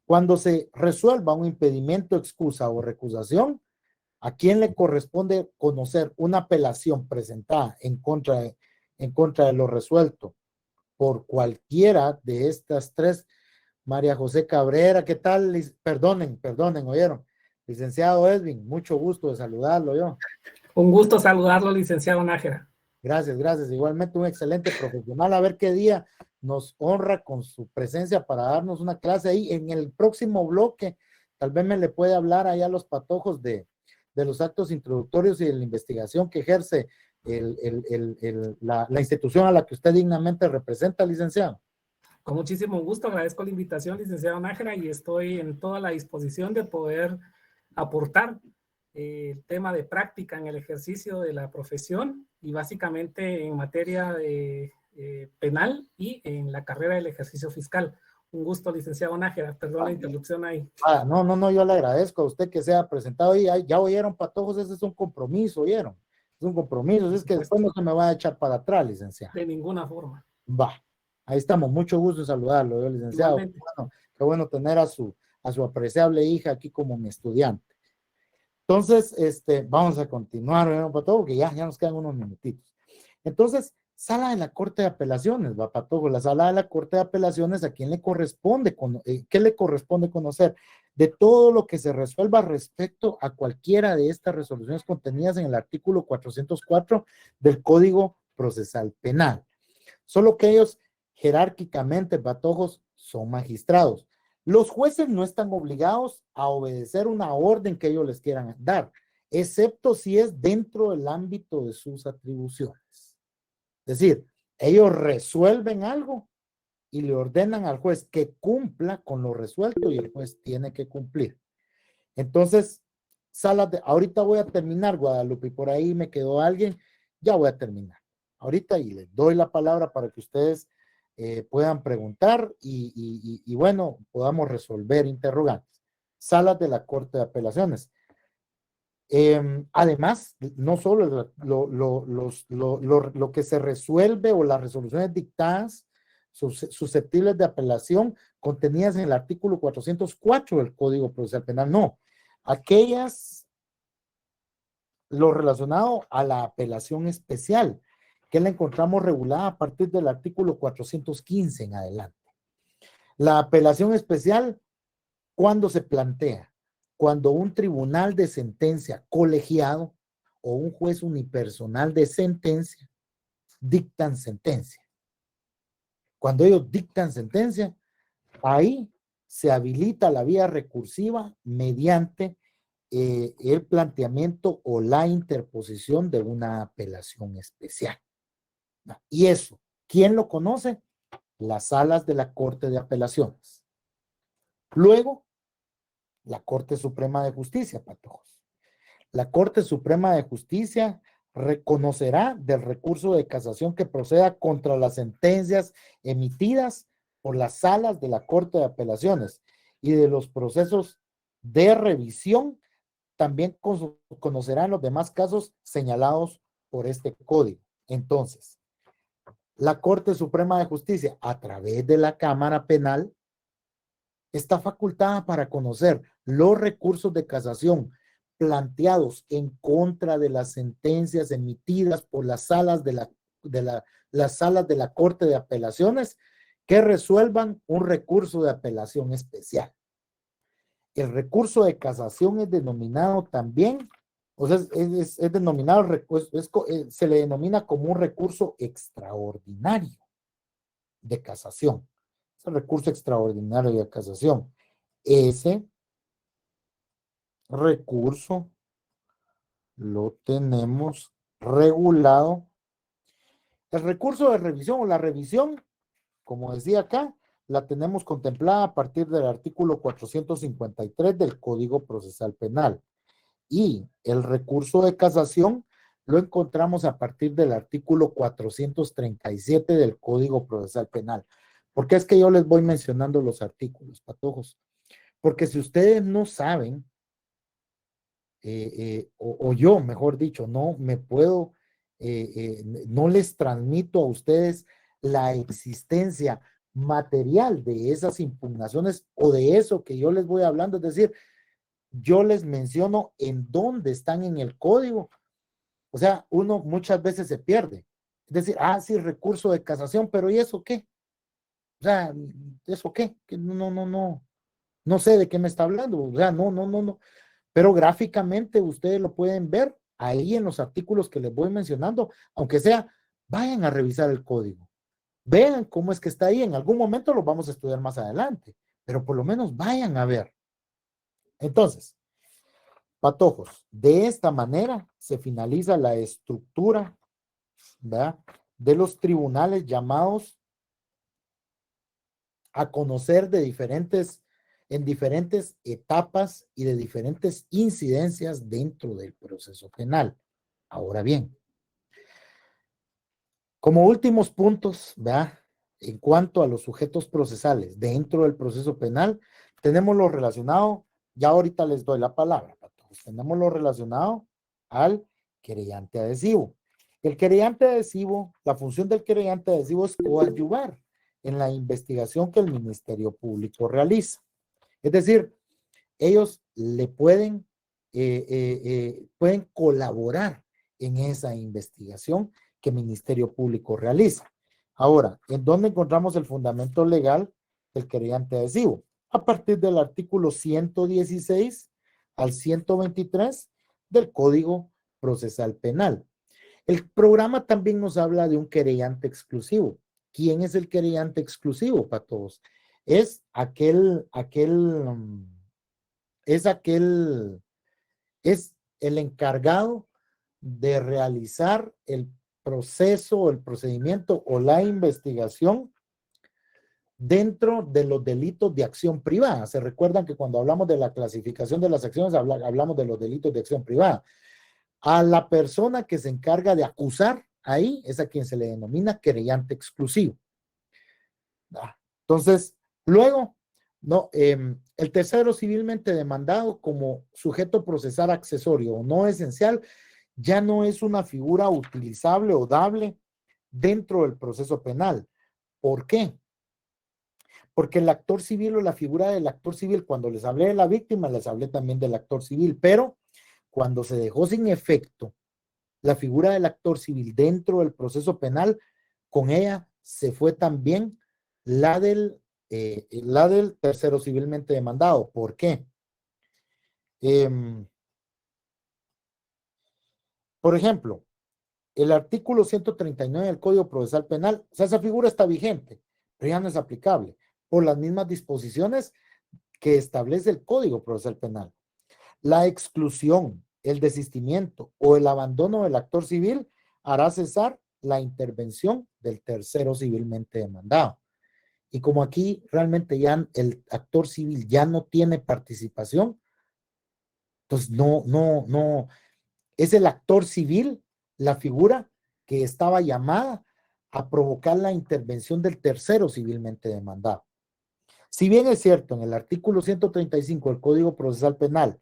Cuando se resuelva un impedimento, excusa o recusación, ¿a quién le corresponde conocer una apelación presentada en contra de lo resuelto por cualquiera de estas 3? María José Cabrera, ¿qué tal? Perdonen, ¿oyeron? Licenciado Edwin, mucho gusto de saludarlo yo. Un gusto saludarlo, licenciado Nájera. Gracias. Igualmente un excelente profesional. A ver qué día nos honra con su presencia para darnos una clase ahí. En el próximo bloque, tal vez me le puede hablar allá a los patojos de los actos introductorios y de la investigación que ejerce la institución a la que usted dignamente representa, licenciado. Con muchísimo gusto, agradezco la invitación, licenciado Nájera, y estoy en toda la disposición de poder aportar el tema de práctica en el ejercicio de la profesión y básicamente en materia de penal y en la carrera del ejercicio fiscal. Un gusto, licenciado Nájera. Perdón la interrupción ahí. No, yo le agradezco a usted que sea presentado y ya oyeron, patojos, ese es un compromiso, ¿oyeron? Es un compromiso, es que después no se me va a echar para atrás, licenciado. De ninguna forma. Va, ahí estamos, mucho gusto en saludarlo, licenciado. Qué bueno tener a su apreciable hija aquí como mi estudiante. Entonces, vamos a continuar, ¿no, Patojo? Porque ya nos quedan unos minutitos. Entonces, sala de la Corte de Apelaciones, va, Patojo, la sala de la Corte de Apelaciones, ¿a quién le corresponde? ¿Qué le corresponde conocer? De todo lo que se resuelva respecto a cualquiera de estas resoluciones contenidas en el artículo 404 del Código Procesal Penal. Solo que ellos jerárquicamente, patojos, son magistrados. Los jueces no están obligados a obedecer una orden que ellos les quieran dar, excepto si es dentro del ámbito de sus atribuciones. Es decir, ellos resuelven algo y le ordenan al juez que cumpla con lo resuelto y el juez tiene que cumplir. Entonces, ahorita voy a terminar, Guadalupe, y por ahí me quedó alguien, ya voy a terminar. Ahorita y les doy la palabra para que ustedes puedan preguntar y bueno, podamos resolver interrogantes. Salas de la Corte de Apelaciones. Además, no solo lo que se resuelve o las resoluciones dictadas susceptibles de apelación contenidas en el artículo 404 del Código Procesal Penal, no. Lo relacionado a la apelación especial, que la encontramos regulada a partir del artículo 415 en adelante. La apelación especial, ¿cuándo se plantea? Cuando un tribunal de sentencia colegiado o un juez unipersonal de sentencia dictan sentencia. Cuando ellos dictan sentencia, ahí se habilita la vía recursiva mediante el planteamiento o la interposición de una apelación especial. Y eso, ¿quién lo conoce? Las salas de la Corte de Apelaciones. Luego, la Corte Suprema de Justicia, patojos. La Corte Suprema de Justicia reconocerá del recurso de casación que proceda contra las sentencias emitidas por las salas de la Corte de Apelaciones y de los procesos de revisión. También conocerán los demás casos señalados por este código. Entonces, la Corte Suprema de Justicia, a través de la Cámara Penal, está facultada para conocer los recursos de casación planteados en contra de las sentencias emitidas por las salas las salas de la Corte de Apelaciones que resuelvan un recurso de apelación especial. El recurso de casación es denominado también, o sea, es denominado, se le denomina como un recurso extraordinario de casación. Es el recurso extraordinario de casación. Ese recurso lo tenemos regulado. El recurso de revisión o la revisión, como decía acá, la tenemos contemplada a partir del artículo 453 del Código Procesal Penal. Y el recurso de casación lo encontramos a partir del artículo 437 del Código Procesal Penal. ¿Por qué es que yo les voy mencionando los artículos, patojos? Porque si ustedes no saben, o yo, mejor dicho, no me puedo, no les transmito a ustedes la existencia material de esas impugnaciones o de eso que yo les voy hablando, es decir, yo les menciono en dónde están en el código. O sea, uno muchas veces se pierde. Es decir, sí, recurso de casación, pero ¿y eso qué? O sea, ¿eso qué? Que no sé de qué me está hablando. O sea, no. Pero gráficamente ustedes lo pueden ver ahí en los artículos que les voy mencionando, aunque sea, vayan a revisar el código. Vean cómo es que está ahí. En algún momento lo vamos a estudiar más adelante, pero por lo menos vayan a ver. Entonces, patojos, de esta manera se finaliza la estructura, ¿verdad?, de los tribunales llamados a conocer en diferentes etapas y de diferentes incidencias dentro del proceso penal. Ahora bien, como últimos puntos, ¿verdad?, en cuanto a los sujetos procesales dentro del proceso penal, tenemos lo relacionado, ya ahorita les doy la palabra, tenemos lo relacionado al querellante adhesivo. El querellante adhesivo, la función del querellante adhesivo es coadyuvar en la investigación que el Ministerio Público realiza. Es decir, ellos le pueden colaborar en esa investigación que el Ministerio Público realiza. Ahora, ¿en dónde encontramos el fundamento legal del querellante adhesivo? A partir del artículo 116 al 123 del Código Procesal Penal. El programa también nos habla de un querellante exclusivo. ¿Quién es el querellante exclusivo para todos? Es es el encargado de realizar el proceso, el procedimiento o la investigación dentro de los delitos de acción privada. Se recuerdan que cuando hablamos de la clasificación de las acciones, hablamos de los delitos de acción privada. A la persona que se encarga de acusar, ahí es a quien se le denomina querellante exclusivo. Entonces, luego, no, el tercero civilmente demandado como sujeto procesal accesorio o no esencial, ya no es una figura utilizable o dable dentro del proceso penal. ¿Por qué? Porque el actor civil o la figura del actor civil, cuando les hablé de la víctima, les hablé también del actor civil, pero cuando se dejó sin efecto la figura del actor civil dentro del proceso penal, con ella se fue también la del tercero civilmente demandado. ¿Por qué? Por ejemplo, el artículo 139 del Código Procesal Penal, o sea, esa figura está vigente, pero ya no es aplicable por las mismas disposiciones que establece el Código Procesal Penal. La exclusión, el desistimiento o el abandono del actor civil hará cesar la intervención del tercero civilmente demandado. Y como aquí realmente ya el actor civil ya no tiene participación, entonces no, es el actor civil, la figura que estaba llamada a provocar la intervención del tercero civilmente demandado. Si bien es cierto, en el artículo 135 del Código Procesal Penal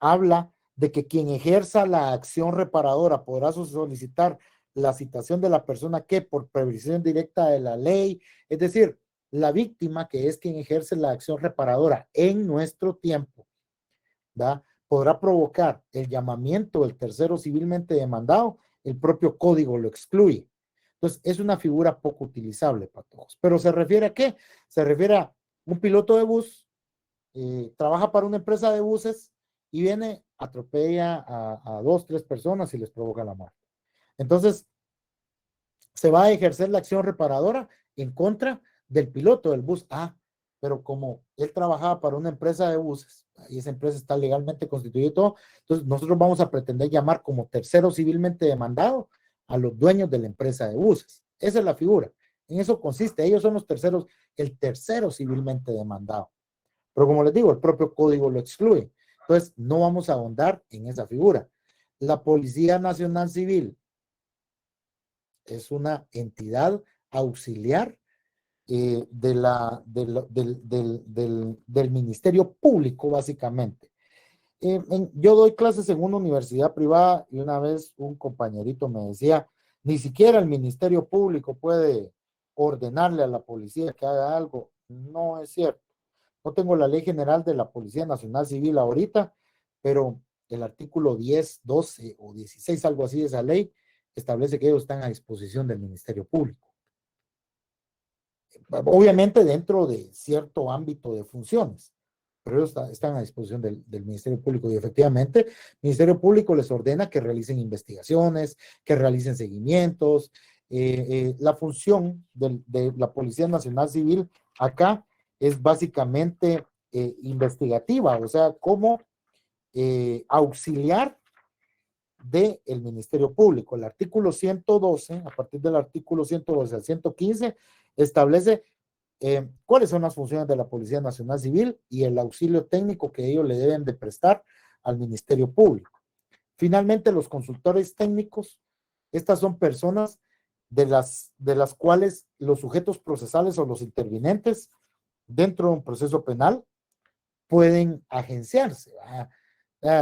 habla de que quien ejerza la acción reparadora podrá solicitar la citación de la persona que por previsión directa de la ley, es decir, la víctima, que es quien ejerce la acción reparadora en nuestro tiempo, ¿verdad?, podrá provocar el llamamiento del tercero civilmente demandado, el propio código lo excluye. Entonces, es una figura poco utilizable para todos. ¿Pero se refiere a qué? Se refiere a un piloto de bus, trabaja para una empresa de buses y viene, atropella a 2, 3 personas y les provoca la muerte. Entonces, se va a ejercer la acción reparadora en contra del piloto del bus. Pero como él trabajaba para una empresa de buses y esa empresa está legalmente constituida y todo, entonces nosotros vamos a pretender llamar como tercero civilmente demandado a los dueños de la empresa de buses. Esa es la figura. En eso consiste. Ellos son los terceros, el tercero civilmente demandado. Pero como les digo, el propio código lo excluye. Entonces, no vamos a ahondar en esa figura. La Policía Nacional Civil es una entidad auxiliar del Ministerio Público, básicamente. Yo doy clases en una universidad privada y una vez un compañerito me decía, ni siquiera el Ministerio Público puede ordenarle a la policía que haga algo. No es cierto. No tengo la Ley General de la Policía Nacional Civil ahorita, pero el artículo 10, 12 o 16, algo así de esa ley, establece que ellos están a disposición del Ministerio Público. Obviamente dentro de cierto ámbito de funciones, pero ellos están a disposición del Ministerio Público y efectivamente el Ministerio Público les ordena que realicen investigaciones, que realicen seguimientos. La función de la Policía Nacional Civil acá es básicamente investigativa, o sea, como auxiliar del Ministerio Público. El artículo 112, a partir del artículo 112 al 115, establece cuáles son las funciones de la Policía Nacional Civil y el auxilio técnico que ellos le deben de prestar al Ministerio Público. Finalmente, los consultores técnicos, estas son personas de las cuales los sujetos procesales o los intervinientes dentro de un proceso penal pueden agenciarse.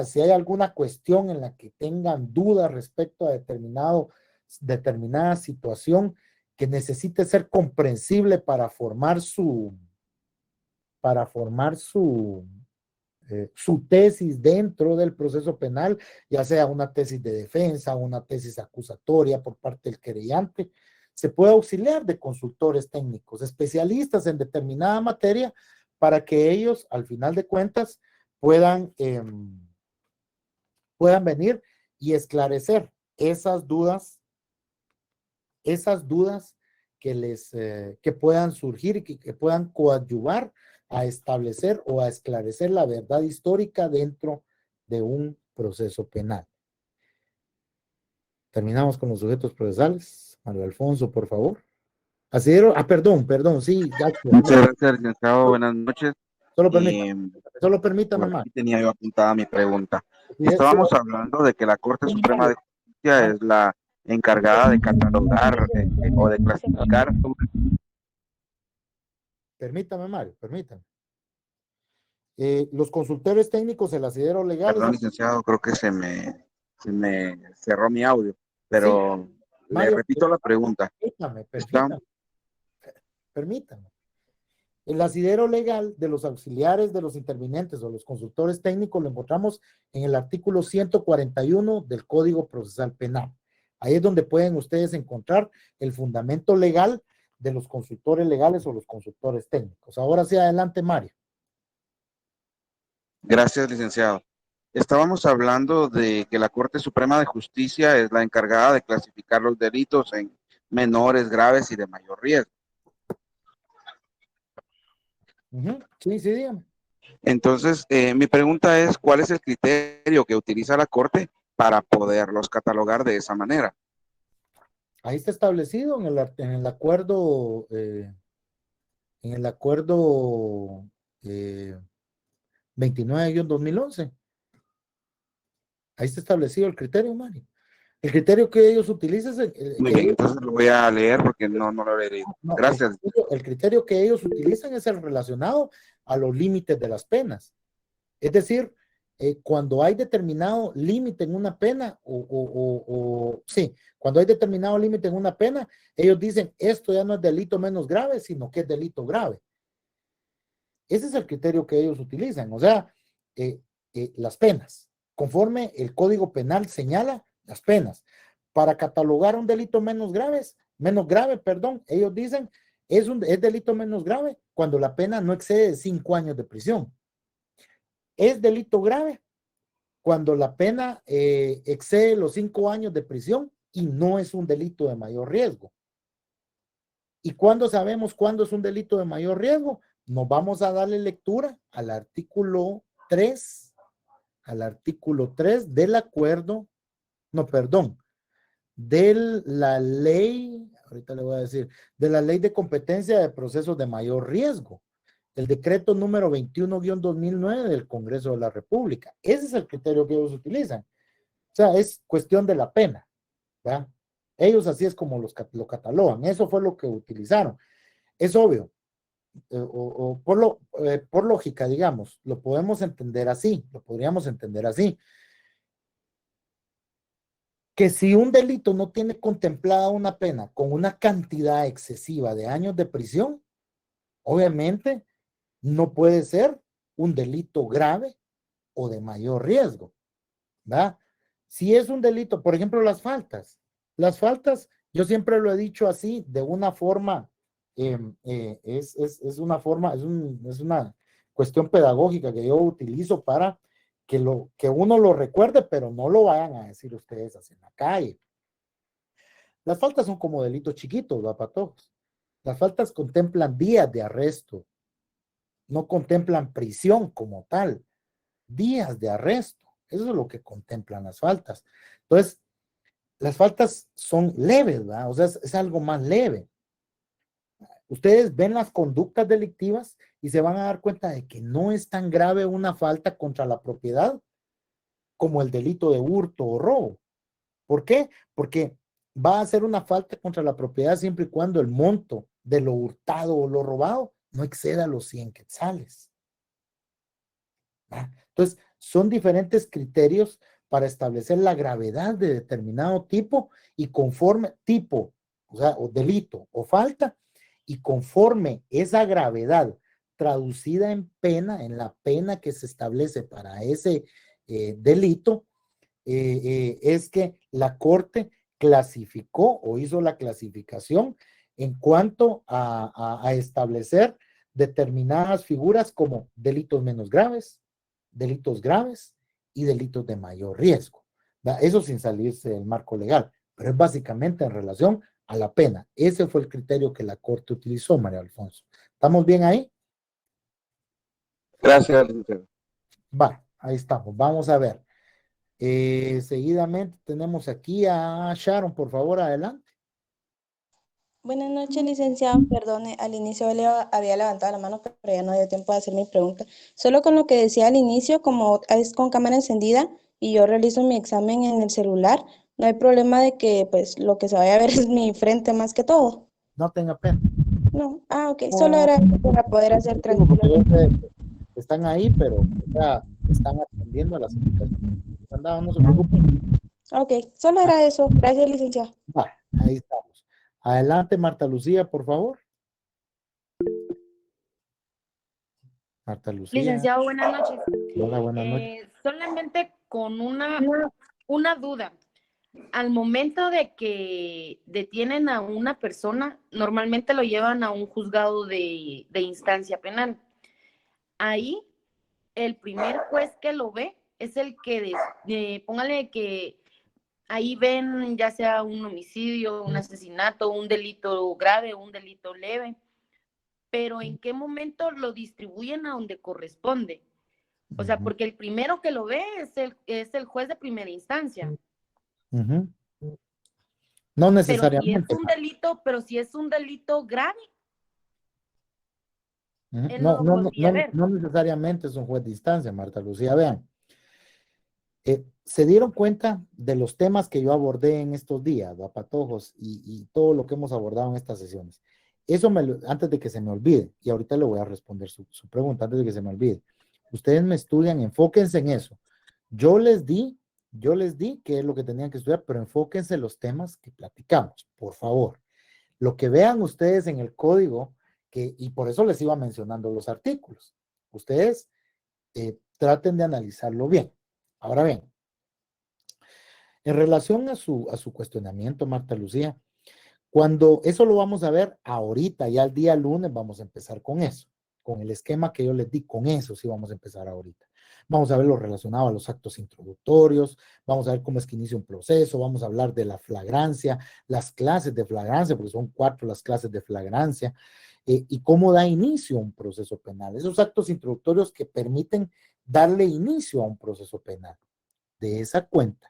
Si hay alguna cuestión en la que tengan dudas respecto a determinada situación que necesite ser comprensible para formar su tesis dentro del proceso penal, ya sea una tesis de defensa, una tesis acusatoria por parte del querellante, se puede auxiliar de consultores técnicos, especialistas en determinada materia, para que ellos, al final de cuentas, puedan venir y esclarecer esas dudas que puedan surgir y que puedan coadyuvar a establecer o a esclarecer la verdad histórica dentro de un proceso penal. Terminamos con los sujetos procesales. Mario Alfonso, por favor. Perdón, sí. Muchas gracias, licenciado. Buenas noches. Solo permítame, Por Mario. aquí tenía yo apuntada mi pregunta. Estábamos hablando de que la Corte Suprema de Justicia es la encargada de catalogar o de clasificar. Permítame, Mario, permítame. Los consultores técnicos, el asidero legal. Perdón, licenciado, creo que se me cerró mi audio, pero Sí, Mario, le repito la pregunta. Permítame. El asidero legal de los auxiliares de los intervinientes o los consultores técnicos lo encontramos en el artículo 141 del Código Procesal Penal. Ahí es donde pueden ustedes encontrar el fundamento legal de los consultores legales o los consultores técnicos. Ahora sí, adelante, Mario. Gracias, licenciado. Estábamos hablando de que la Corte Suprema de Justicia es la encargada de clasificar los delitos en menores, graves y de mayor riesgo. Sí, dígame. Entonces, mi pregunta es, ¿cuál es el criterio que utiliza la Corte para poderlos catalogar de esa manera? Ahí está establecido en el acuerdo 29-2011. Ahí está establecido el criterio, Mario. El criterio que ellos utilizan es... Muy bien, entonces lo voy a leer porque no lo he leído. Gracias. El criterio que ellos utilizan es el relacionado a los límites de las penas. Es decir, cuando hay determinado límite en una pena, cuando hay determinado límite en una pena, ellos dicen, esto ya no es delito menos grave, sino que es delito grave. Ese es el criterio que ellos utilizan, o sea, las penas, conforme el Código Penal señala las penas. Para catalogar un delito menos grave, ellos dicen, es delito menos grave cuando la pena no excede 5 años de prisión. Es delito grave cuando la pena excede los 5 años de prisión y no es un delito de mayor riesgo. ¿Y cuándo sabemos cuándo es un delito de mayor riesgo? Nos vamos a darle lectura al artículo 3 del acuerdo, de la ley, ahorita le voy a decir, de la ley de competencia de procesos de mayor riesgo, el decreto número 21-2009 del Congreso de la República. Ese es el criterio que ellos utilizan. O sea, es cuestión de la pena, ¿verdad? Ellos así es como lo catalogan. Eso fue lo que utilizaron. Es obvio, por lógica, digamos, lo podemos entender así, lo podríamos entender así. Que si un delito no tiene contemplada una pena con una cantidad excesiva de años de prisión, obviamente no puede ser un delito grave o de mayor riesgo, ¿verdad? Si es un delito, por ejemplo, las faltas, yo siempre lo he dicho así, de una forma, es una cuestión pedagógica que yo utilizo para que uno lo recuerde, pero no lo vayan a decir ustedes así en la calle. Las faltas son como delitos chiquitos, ¿va? Para todos. Las faltas contemplan días de arresto, no contemplan prisión como tal, días de arresto. Eso es lo que contemplan las faltas. Entonces, las faltas son leves, ¿verdad? O sea, es algo más leve. Ustedes ven las conductas delictivas y se van a dar cuenta de que no es tan grave una falta contra la propiedad como el delito de hurto o robo. ¿Por qué? Porque va a ser una falta contra la propiedad siempre y cuando el monto de lo hurtado o lo robado no exceda los 100 quetzales. ¿Va? Entonces, son diferentes criterios para establecer la gravedad de determinado tipo y conforme tipo, o sea, o delito o falta, y conforme esa gravedad traducida en pena, en la pena que se establece para ese delito, es que la Corte clasificó o hizo la clasificación en cuanto a establecer determinadas figuras como delitos menos graves, delitos graves y delitos de mayor riesgo. ¿Va? Eso sin salirse del marco legal, pero es básicamente en relación a la pena. Ese fue el criterio que la Corte utilizó, María Alfonso. ¿Estamos bien ahí? Gracias, licenciado. Va, ahí estamos. Vamos a ver. Seguidamente tenemos aquí a Sharon, por favor, adelante. Buenas noches, licenciado. Perdone, al inicio había levantado la mano, pero ya no dio tiempo de hacer mi pregunta. Solo con lo que decía al inicio, como es con cámara encendida y yo realizo mi examen en el celular, no hay problema de que pues lo que se vaya a ver es mi frente más que todo. No tenga pena. No, ok, solo era eso para poder hacer tranquilo. Porque yo sé que están ahí, pero ya están atendiendo a las indicaciones. No se preocupe. Ok, solo era eso. Gracias, licenciado. Va, ahí estamos. Adelante, Marta Lucía, por favor. Marta Lucía. Licenciado, buenas noches. Hola, buenas noches. Solamente con una duda. Al momento de que detienen a una persona, normalmente lo llevan a un juzgado de instancia penal. Ahí, el primer juez que lo ve es el que, póngale que ahí ven ya sea un homicidio, un asesinato, un delito grave, un delito leve, pero ¿en qué momento lo distribuyen a donde corresponde? O sea, porque el primero que lo ve es el juez de primera instancia. Uh-huh. No necesariamente. Pero si es un delito grave, él no, no no, lo no, podría no, ver. no necesariamente es un juez de instancia, Marta Lucía. Vean, se dieron cuenta de los temas que yo abordé en estos días, ¿va, patojos? Y todo lo que hemos abordado en estas sesiones. Eso antes de que se me olvide, y ahorita le voy a responder su pregunta antes de que se me olvide. Ustedes me estudian, enfóquense en eso. Yo les di qué es lo que tenían que estudiar, pero enfóquense en los temas que platicamos, por favor. Lo que vean ustedes en el código, y por eso les iba mencionando los artículos. Ustedes traten de analizarlo bien. Ahora bien, en relación a su cuestionamiento, Marta Lucía, cuando eso lo vamos a ver ahorita, ya el día lunes vamos a empezar con eso, con el esquema que yo les di, con eso sí vamos a empezar ahorita. Vamos a ver lo relacionado a los actos introductorios, vamos a ver cómo es que inicia un proceso, vamos a hablar de la flagrancia, las clases de flagrancia, porque son 4 las clases de flagrancia, y cómo da inicio a un proceso penal. Esos actos introductorios que permiten darle inicio a un proceso penal. De esa cuenta,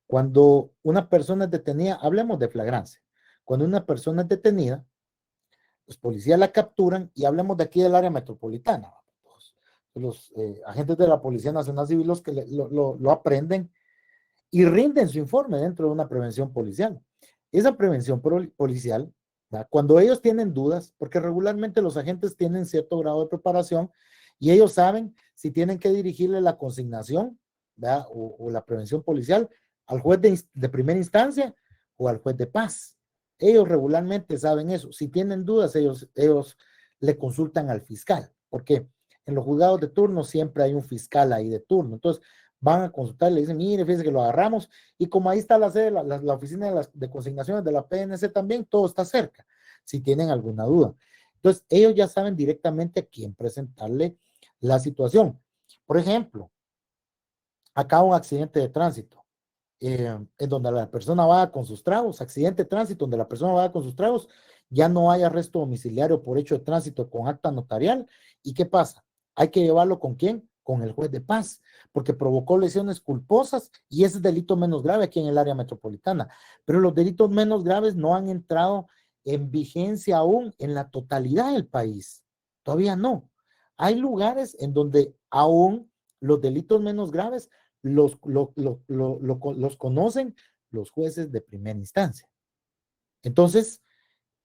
cuando una persona es detenida, hablemos de flagrancia. Cuando una persona es detenida, los policías la capturan, y hablemos de aquí del área metropolitana. Los agentes de la Policía Nacional Civil los que lo aprenden y rinden su informe dentro de una prevención policial. Esa prevención policial, ¿verdad? Cuando ellos tienen dudas, porque regularmente los agentes tienen cierto grado de preparación y ellos saben si tienen que dirigirle la consignación, ¿verdad? O la prevención policial al juez de primera instancia o al juez de paz. Ellos regularmente saben eso. Si tienen dudas, ellos le consultan al fiscal, porque en los juzgados de turno siempre hay un fiscal ahí de turno. Entonces van a consultar y le dicen, mire, fíjese que lo agarramos, y como ahí está la sede, la oficina de consignaciones de la PNC también, todo está cerca, si tienen alguna duda. Entonces ellos ya saben directamente a quién presentarle la situación. Por ejemplo, acá un accidente de tránsito, en donde la persona va con sus tragos, accidente de tránsito donde la persona va con sus tragos, ya no hay arresto domiciliario por hecho de tránsito con acta notarial. ¿Y qué pasa? Hay que llevarlo ¿con quién? Con el juez de paz, porque provocó lesiones culposas y ese es delito menos grave aquí en el área metropolitana. Pero los delitos menos graves no han entrado en vigencia aún en la totalidad del país. Todavía no. Hay lugares en donde aún los delitos menos graves los conocen los jueces de primera instancia. Entonces,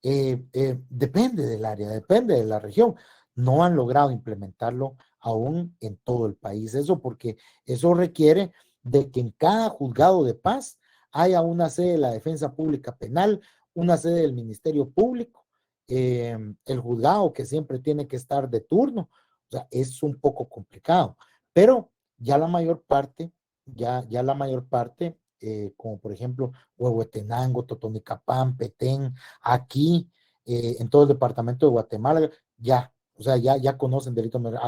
depende del área, depende de la región. No han logrado implementarlo aún en todo el país. Eso porque eso requiere de que en cada juzgado de paz haya una sede de la Defensa Pública Penal, una sede del Ministerio Público, el juzgado que siempre tiene que estar de turno. O sea, es un poco complicado, pero ya la mayor parte, ya la mayor parte, como por ejemplo Huehuetenango, Totonicapán, Petén, aquí, en todo el departamento de Guatemala, ya, o sea, ya conocen delito menor.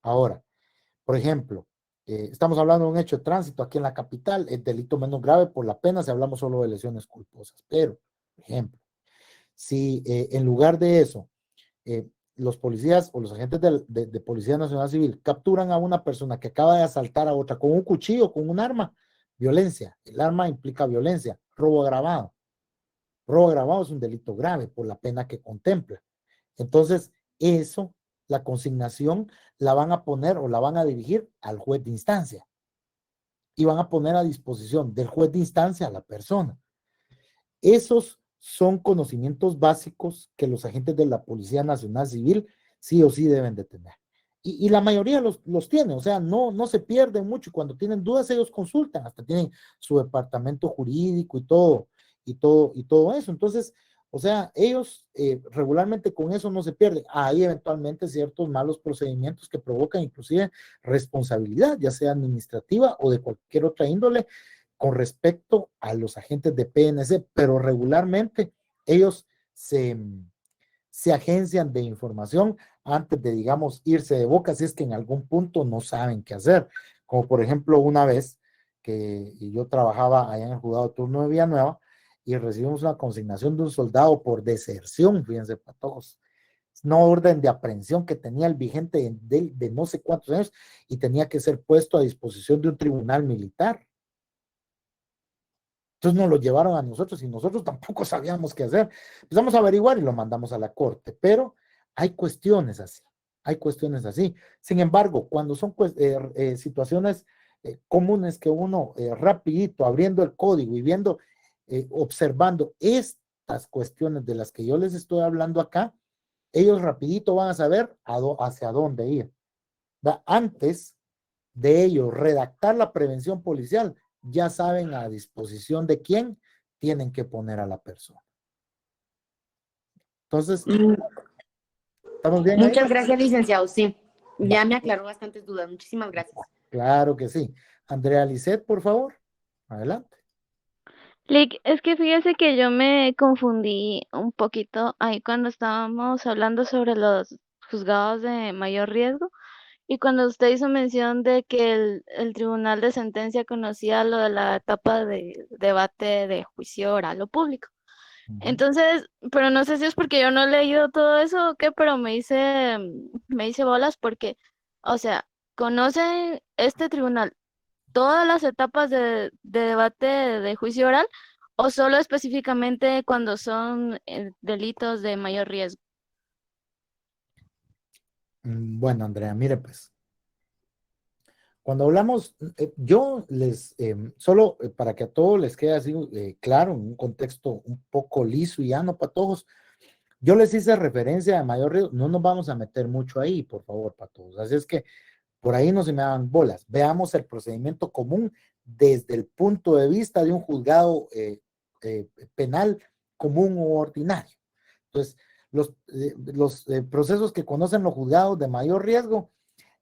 Ahora, por ejemplo, estamos hablando de un hecho de tránsito aquí en la capital, el delito menos grave por la pena si hablamos solo de lesiones culposas, pero, por ejemplo, si en lugar de eso, los policías o los agentes de Policía Nacional Civil capturan a una persona que acaba de asaltar a otra con un cuchillo, con un arma, violencia, el arma implica violencia, robo agravado. Robo agravado es un delito grave por la pena que contempla. Entonces, eso, la consignación, la van a poner o la van a dirigir al juez de instancia y van a poner a disposición del juez de instancia a la persona. Esos son conocimientos básicos que los agentes de la Policía Nacional Civil sí o sí deben de tener. Y la mayoría los tiene, o sea, no se pierden mucho. Cuando tienen dudas, ellos consultan, hasta tienen su departamento jurídico y todo eso. Entonces, o sea, ellos regularmente con eso no se pierden. Hay eventualmente ciertos malos procedimientos que provocan inclusive responsabilidad, ya sea administrativa o de cualquier otra índole, con respecto a los agentes de PNC, pero regularmente ellos se agencian de información antes de, digamos, irse de boca, si es que en algún punto no saben qué hacer. Como por ejemplo, una vez que yo trabajaba allá en el juzgado de turno de Villanueva y recibimos una consignación de un soldado por deserción, fíjense, patojos, no orden de aprehensión que tenía el vigente de no sé cuántos años y tenía que ser puesto a disposición de un tribunal militar. Entonces nos lo llevaron a nosotros y nosotros tampoco sabíamos qué hacer. Empezamos a averiguar y lo mandamos a la corte, pero hay cuestiones así, hay cuestiones así. Sin embargo, cuando son situaciones comunes que uno rapidito, abriendo el código y viendo, observando estas cuestiones de las que yo les estoy hablando acá, ellos rapidito van a saber hacia dónde ir. Antes de ellos redactar la prevención policial, ya saben a disposición de quién tienen que poner a la persona. Entonces, ¿estamos bien ahí? Muchas gracias, licenciado. Sí, ya me aclaró bastantes dudas. Muchísimas gracias. Claro que sí. Andrea Lisset, por favor, adelante. Lick, es que fíjese que yo me confundí un poquito ahí cuando estábamos hablando sobre los juzgados de mayor riesgo y cuando usted hizo mención de que el tribunal de sentencia conocía lo de la etapa de debate de juicio oral o público. Entonces, pero no sé si es porque yo no he leído todo eso o qué, pero me hice bolas porque, o sea, ¿conoce este tribunal todas las etapas de debate de juicio oral o solo específicamente cuando son delitos de mayor riesgo? Bueno, Andrea, mire pues. Cuando hablamos, yo les, solo para que a todos les quede así claro, en un contexto un poco liso y llano para todos, yo les hice referencia a mayor riesgo, no nos vamos a meter mucho ahí, por favor, para todos. Así es que por ahí no se me hagan bolas. Veamos el procedimiento común desde el punto de vista de un juzgado penal común o ordinario. Entonces, los procesos que conocen los juzgados de mayor riesgo,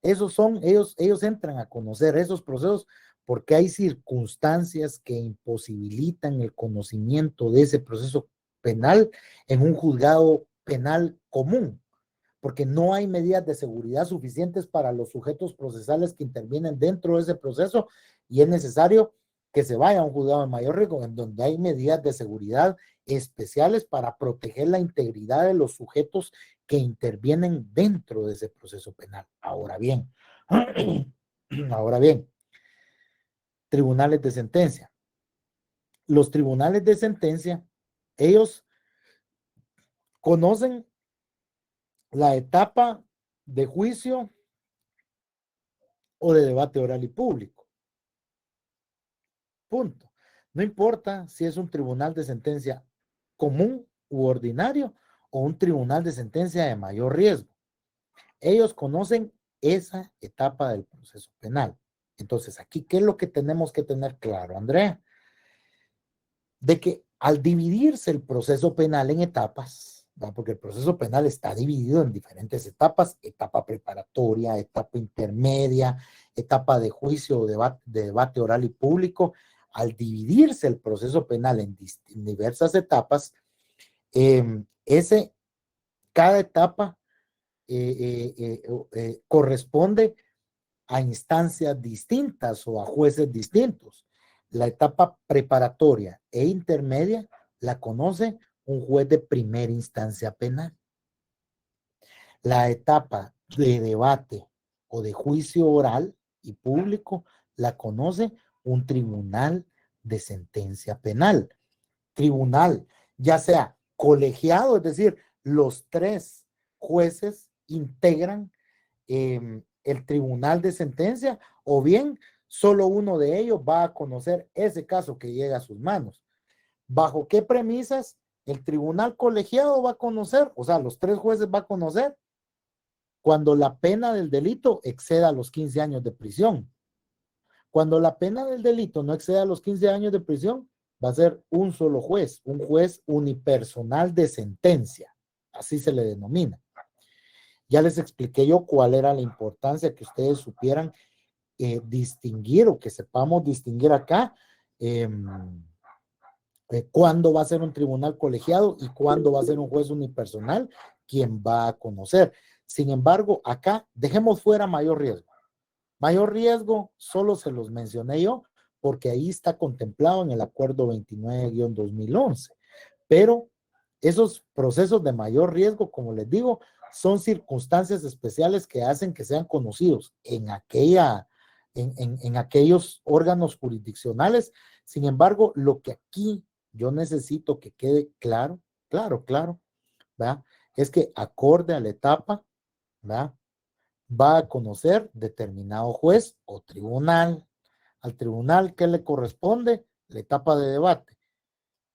ellos entran a conocer esos procesos porque hay circunstancias que imposibilitan el conocimiento de ese proceso penal en un juzgado penal común, porque no hay medidas de seguridad suficientes para los sujetos procesales que intervienen dentro de ese proceso y es necesario que se vaya a un juzgado de mayor riesgo en donde hay medidas de seguridad especiales para proteger la integridad de los sujetos que intervienen dentro de ese proceso penal. Ahora bien, tribunales de sentencia. Los tribunales de sentencia, ellos conocen la etapa de juicio o de debate oral y público. Punto. No importa si es un tribunal de sentencia común u ordinario o un tribunal de sentencia de mayor riesgo. Ellos conocen esa etapa del proceso penal. Entonces, aquí, ¿qué es lo que tenemos que tener claro, Andrea? De que al dividirse el proceso penal en etapas, ¿verdad? Porque el proceso penal está dividido en diferentes etapas: etapa preparatoria, etapa intermedia, etapa de juicio o de debate oral y público. Al dividirse el proceso penal en diversas etapas, cada etapa corresponde a instancias distintas o a jueces distintos. La etapa preparatoria e intermedia la conoce un juez de primera instancia penal. La etapa de debate o de juicio oral y público la conoce un tribunal de sentencia penal. Tribunal, ya sea colegiado, es decir, los 3 jueces integran el tribunal de sentencia, o bien solo uno de ellos va a conocer ese caso que llega a sus manos. ¿Bajo qué premisas el tribunal colegiado va a conocer? O sea, los 3 jueces va a conocer cuando la pena del delito exceda los 15 años de prisión. Cuando la pena del delito no exceda los 15 años de prisión, va a ser un solo juez, un juez unipersonal de sentencia, así se le denomina. Ya les expliqué yo cuál era la importancia que ustedes supieran distinguir, o que sepamos distinguir acá cuándo va a ser un tribunal colegiado y cuándo va a ser un juez unipersonal quien va a conocer. Sin embargo, acá dejemos fuera mayor riesgo. Mayor riesgo solo se los mencioné yo porque ahí está contemplado en el acuerdo 29-2011. Pero esos procesos de mayor riesgo, como les digo, son circunstancias especiales que hacen que sean conocidos en aquellos órganos jurisdiccionales. Sin embargo, lo que aquí yo necesito que quede claro, ¿verdad? Es que acorde a la etapa, ¿verdad?, va a conocer determinado juez o tribunal. Al tribunal, ¿qué le corresponde? La etapa de debate.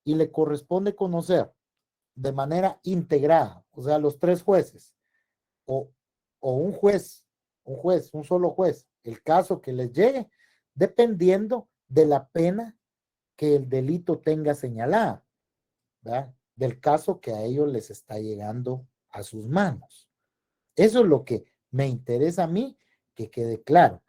Y le corresponde conocer de manera integrada, o sea, los 3 jueces, o un solo juez, el caso que les llegue, dependiendo de la pena que el delito tenga señalada, ¿verdad?, del caso que a ellos les está llegando a sus manos. Eso es lo que me interesa a mí que quede claro.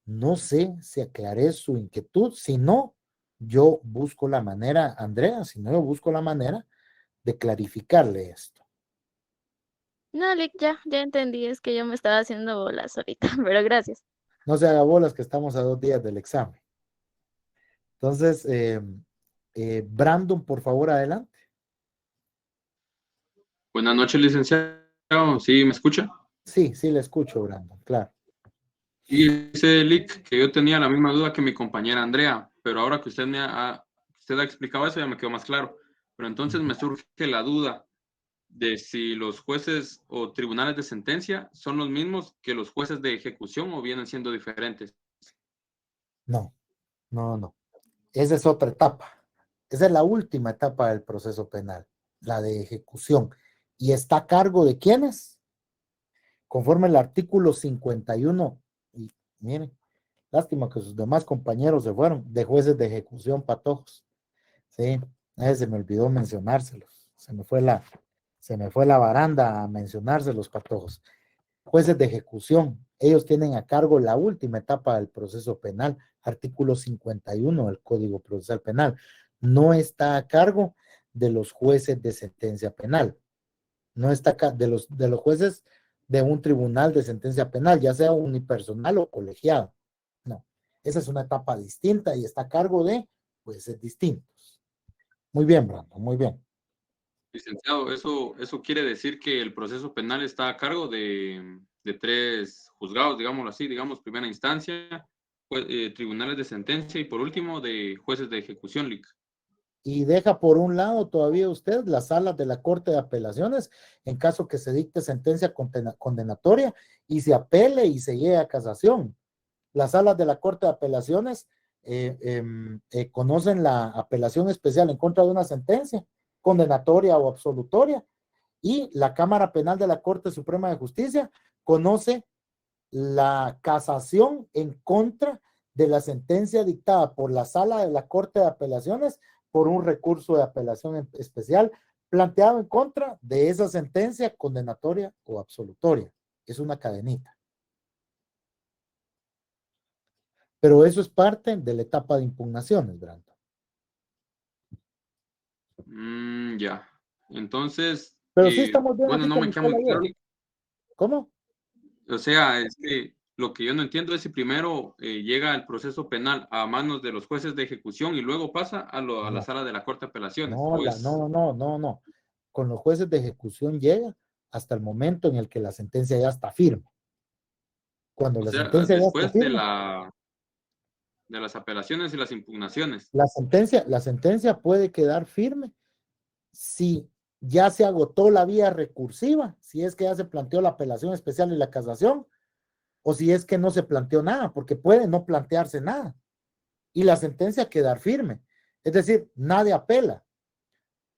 No sé si aclaré su inquietud. Si no, yo busco la manera, Andrea, si no, yo busco la manera de clarificarle esto. No, Lick, ya entendí, es que yo me estaba haciendo bolas ahorita, pero gracias. No se haga bolas que estamos a 2 días del examen. Entonces, Brandon, por favor, adelante. Buenas noches, licenciado. ¿Sí me escucha? Sí, le escucho, Brandon, claro. Y dice Lick que yo tenía la misma duda que mi compañera Andrea, pero ahora que usted ha explicado eso ya me quedó más claro. Pero entonces me surge la duda de si los jueces o tribunales de sentencia son los mismos que los jueces de ejecución o vienen siendo diferentes. No. Esa es otra etapa. Esa es la última etapa del proceso penal, la de ejecución. ¿Y está a cargo de quiénes? Conforme el artículo 51, y miren, lástima que sus demás compañeros se fueron, de jueces de ejecución, patojos. Sí, se me olvidó mencionárselos. Se me fue la baranda a mencionárselos, patojos. Jueces de ejecución, ellos tienen a cargo la última etapa del proceso penal, artículo 51 del Código Procesal Penal. No está a cargo de los jueces de sentencia penal. No está de los jueces de un tribunal de sentencia penal, ya sea unipersonal o colegiado. No, esa es una etapa distinta y está a cargo de jueces distintos. Muy bien, Brandon, muy bien. Licenciado, eso quiere decir que el proceso penal está a cargo de 3 juzgados, digámoslo así, digamos, primera instancia, tribunales de sentencia y por último de jueces de ejecución, Lick. Y deja por un lado todavía usted las salas de la Corte de Apelaciones en caso que se dicte sentencia condenatoria y se apele y se llegue a casación. Las salas de la Corte de Apelaciones conocen la apelación especial en contra de una sentencia condenatoria o absolutoria, y la Cámara Penal de la Corte Suprema de Justicia conoce la casación en contra de la sentencia dictada por la Sala de la Corte de Apelaciones por un recurso de apelación especial planteado en contra de esa sentencia condenatoria o absolutoria. Es una cadenita. Pero eso es parte de la etapa de impugnaciones, Brandon. Ya. Entonces, Pero sí estamos bien bueno, aquí no con me queda muy Michelle claro. ayer. ¿Cómo? O sea, es que lo que yo no entiendo es si primero llega el proceso penal a manos de los jueces de ejecución y luego pasa a la sala de la Corte de Apelaciones. No. Con los jueces de ejecución llega hasta el momento en el que la sentencia ya está firme. Cuando la sentencia ya está después de firme, las apelaciones y las impugnaciones. la sentencia puede quedar firme si ya se agotó la vía recursiva, si es que ya se planteó la apelación especial y la casación, o si es que no se planteó nada, porque puede no plantearse nada. Y la sentencia quedar firme. Es decir, nadie apela.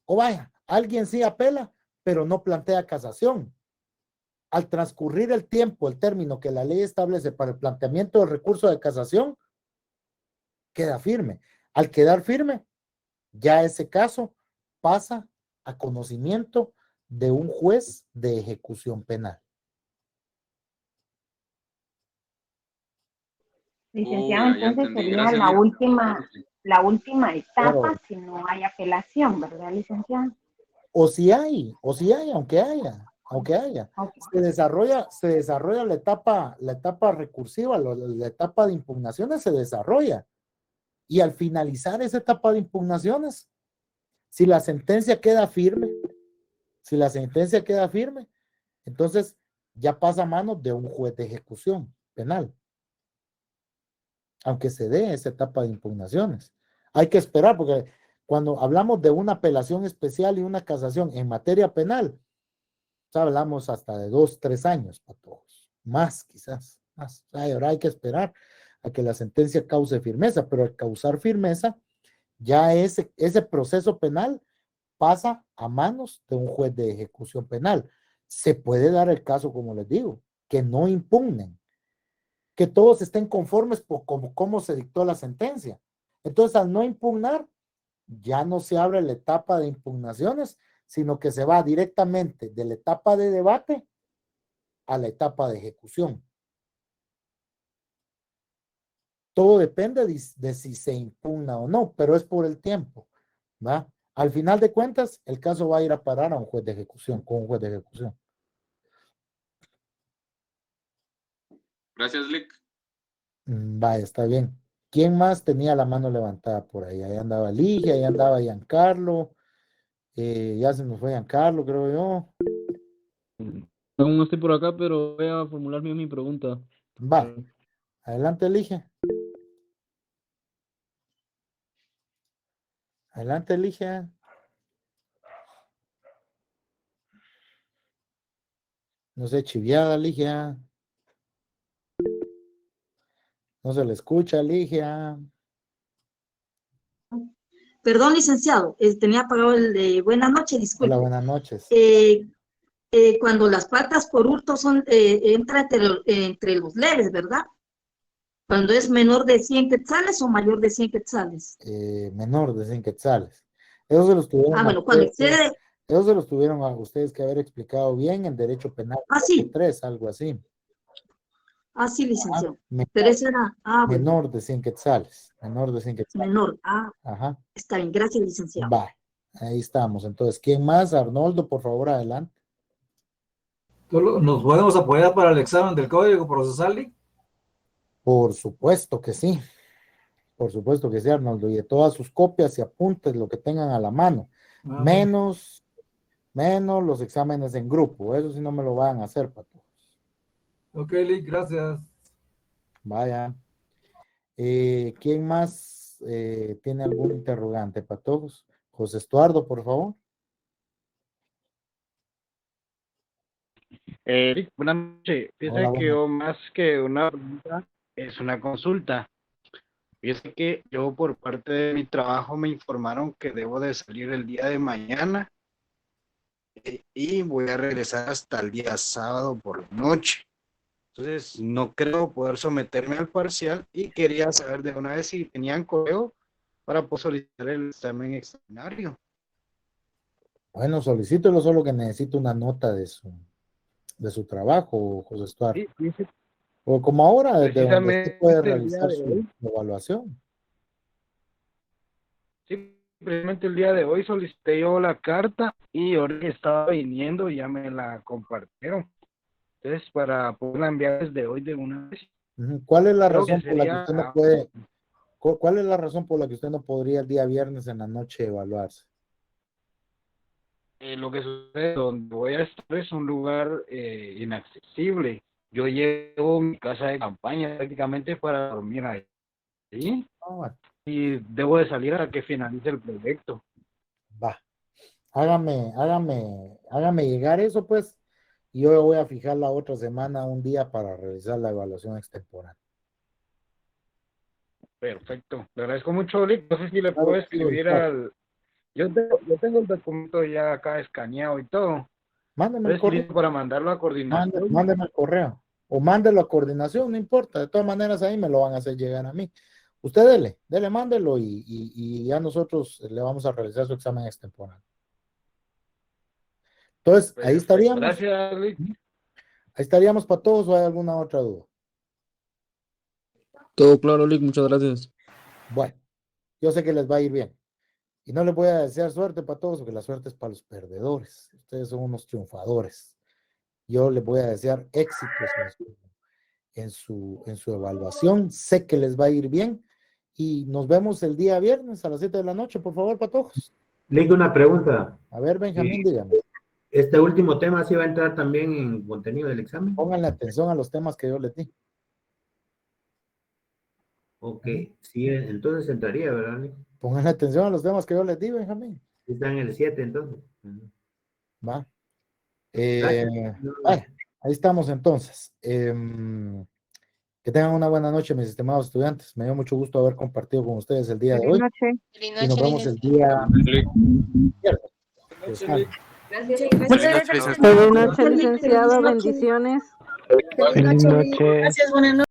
O vaya, alguien sí apela, pero no plantea casación. Al transcurrir el tiempo, el término que la ley establece para el planteamiento del recurso de casación, queda firme. Al quedar firme, ya ese caso pasa a conocimiento de un juez de ejecución penal. Licenciado, Ya entonces entendí. sería Gracias, la Lía. última etapa Claro. si no hay apelación, ¿verdad, licenciado? O si hay, aunque haya. Ok. Se desarrolla la etapa recursiva, la etapa de impugnaciones se desarrolla. Y al finalizar esa etapa de impugnaciones, si la sentencia queda firme, entonces ya pasa a manos de un juez de ejecución penal. Aunque se dé esa etapa de impugnaciones. Hay que esperar, porque cuando hablamos de una apelación especial y una casación en materia penal, hablamos hasta de 2, 3 años para todos. Más, quizás, más. Ahora hay que esperar a que la sentencia cause firmeza, pero al causar firmeza, ya ese proceso penal pasa a manos de un juez de ejecución penal. Se puede dar el caso, como les digo, que no impugnen, que todos estén conformes por cómo se dictó la sentencia. Entonces, al no impugnar, ya no se abre la etapa de impugnaciones, sino que se va directamente de la etapa de debate a la etapa de ejecución. Todo depende de si se impugna o no, pero es por el tiempo, ¿va? Al final de cuentas, el caso va a ir a parar a un juez de ejecución, con un juez de ejecución. Gracias, Lick. Vaya, está bien. ¿Quién más tenía la mano levantada por ahí? Ahí andaba Ligia, ahí andaba Giancarlo. Ya se nos fue Giancarlo, creo yo. Aún no estoy por acá, pero voy a formular mi pregunta. Va, adelante, Ligia. Adelante, Ligia. No sé, chiviada, Ligia. No se le escucha, Ligia. Perdón, licenciado, tenía apagado el de buenas noches, disculpe. Hola, buenas noches. Cuando las faltas por hurto entra entre los leves, ¿verdad? Cuando es menor de 100 quetzales o mayor de 100 quetzales. Menor de 100 quetzales. Eso se los tuvieron bueno, cuando excede... Eso se los tuvieron a ustedes que haber explicado bien en Derecho Penal. Sí. 3, algo así. Sí, licenciado. Pero ese era... menor de 100 quetzales. Menor de 100 quetzales. Menor. Ajá. Está bien, gracias, licenciado. Va, ahí estamos. Entonces, ¿quién más? Arnoldo, por favor, adelante. ¿Nos podemos apoyar para el examen del Código Procesal? Por supuesto que sí. Por supuesto que sí, Arnoldo. Y de todas sus copias y apuntes, lo que tengan a la mano. Menos los exámenes en grupo. Eso sí no me lo van a hacer, Pato. Ok, Lick, gracias. Vaya. ¿Quién más tiene algún interrogante, Patojos? José Estuardo, por favor. Buenas noches. Fíjese que yo más que una pregunta es una consulta. Fíjese que yo por parte de mi trabajo me informaron que debo de salir el día de mañana y voy a regresar hasta el día sábado por la noche. Entonces no creo poder someterme al parcial y quería saber de una vez si tenían correo para poder solicitar el examen extraordinario. Bueno, solicítelo, solo que necesito una nota de su trabajo, José Estuardo. Sí, fíjese, O como ahora, desde donde usted precisamente puede el día realizar de su hoy, evaluación. sí, precisamente el día de hoy solicité yo la carta y ahora que estaba viniendo ya me la compartieron. Entonces, para poderla enviar desde hoy de una vez. Ujú. ¿Cuál es la Creo que razón por la que sería usted no puede, cuál es la razón por la que usted no podría el día viernes en la noche evaluarse? lo que sucede donde voy a estar es un lugar inaccesible. Yo llevo mi casa de campaña prácticamente para dormir ahí. Ah, bueno, Y debo de salir a que finalice el proyecto. va. Hágame llegar eso, pues, y yo voy a fijar la otra semana un día para realizar la evaluación extemporánea. Perfecto. Le agradezco mucho, Lick. No sé si le puedo Claro que sí, escribir claro. yo tengo el documento ya acá escaneado y todo. Mándeme el Estoy correo. listo para mandarlo a coordinación. Mándeme el correo. O mándelo a coordinación, no importa. De todas maneras, ahí me lo van a hacer llegar a mí. Usted dele, mándelo y ya nosotros le vamos a realizar su examen extemporáneo. Entonces, ahí Perfecto. estaríamos. Gracias, Lick. Ahí estaríamos para todos, o hay alguna otra duda. Todo claro, Lick, muchas gracias. Bueno, yo sé que les va a ir bien. Y no les voy a desear suerte para todos, porque la suerte es para los perdedores. Ustedes son unos triunfadores. Yo les voy a desear éxitos en su evaluación. Sé que les va a ir bien. Y nos vemos el día viernes a las 7 de la noche, por favor, para todos. Link, una pregunta. A ver, Benjamín, dígame. ¿Este último tema sí va a entrar también en contenido del examen? Pónganle atención a los temas que yo les di. Ok, sí, entonces entraría, ¿verdad, Link? Pónganle atención a los temas que yo les di, Benjamín. Sí, está en el 7, entonces. Va. Gracias. Vale, ahí estamos entonces. Que tengan una buena noche, mis estimados estudiantes. Me dio mucho gusto haber compartido con ustedes el día de hoy. Y nos vemos el día viernes. Descansen. Muchas gracias. Buenas noches, licenciado. Bendiciones. Feliz noche. Gracias, buenas noches.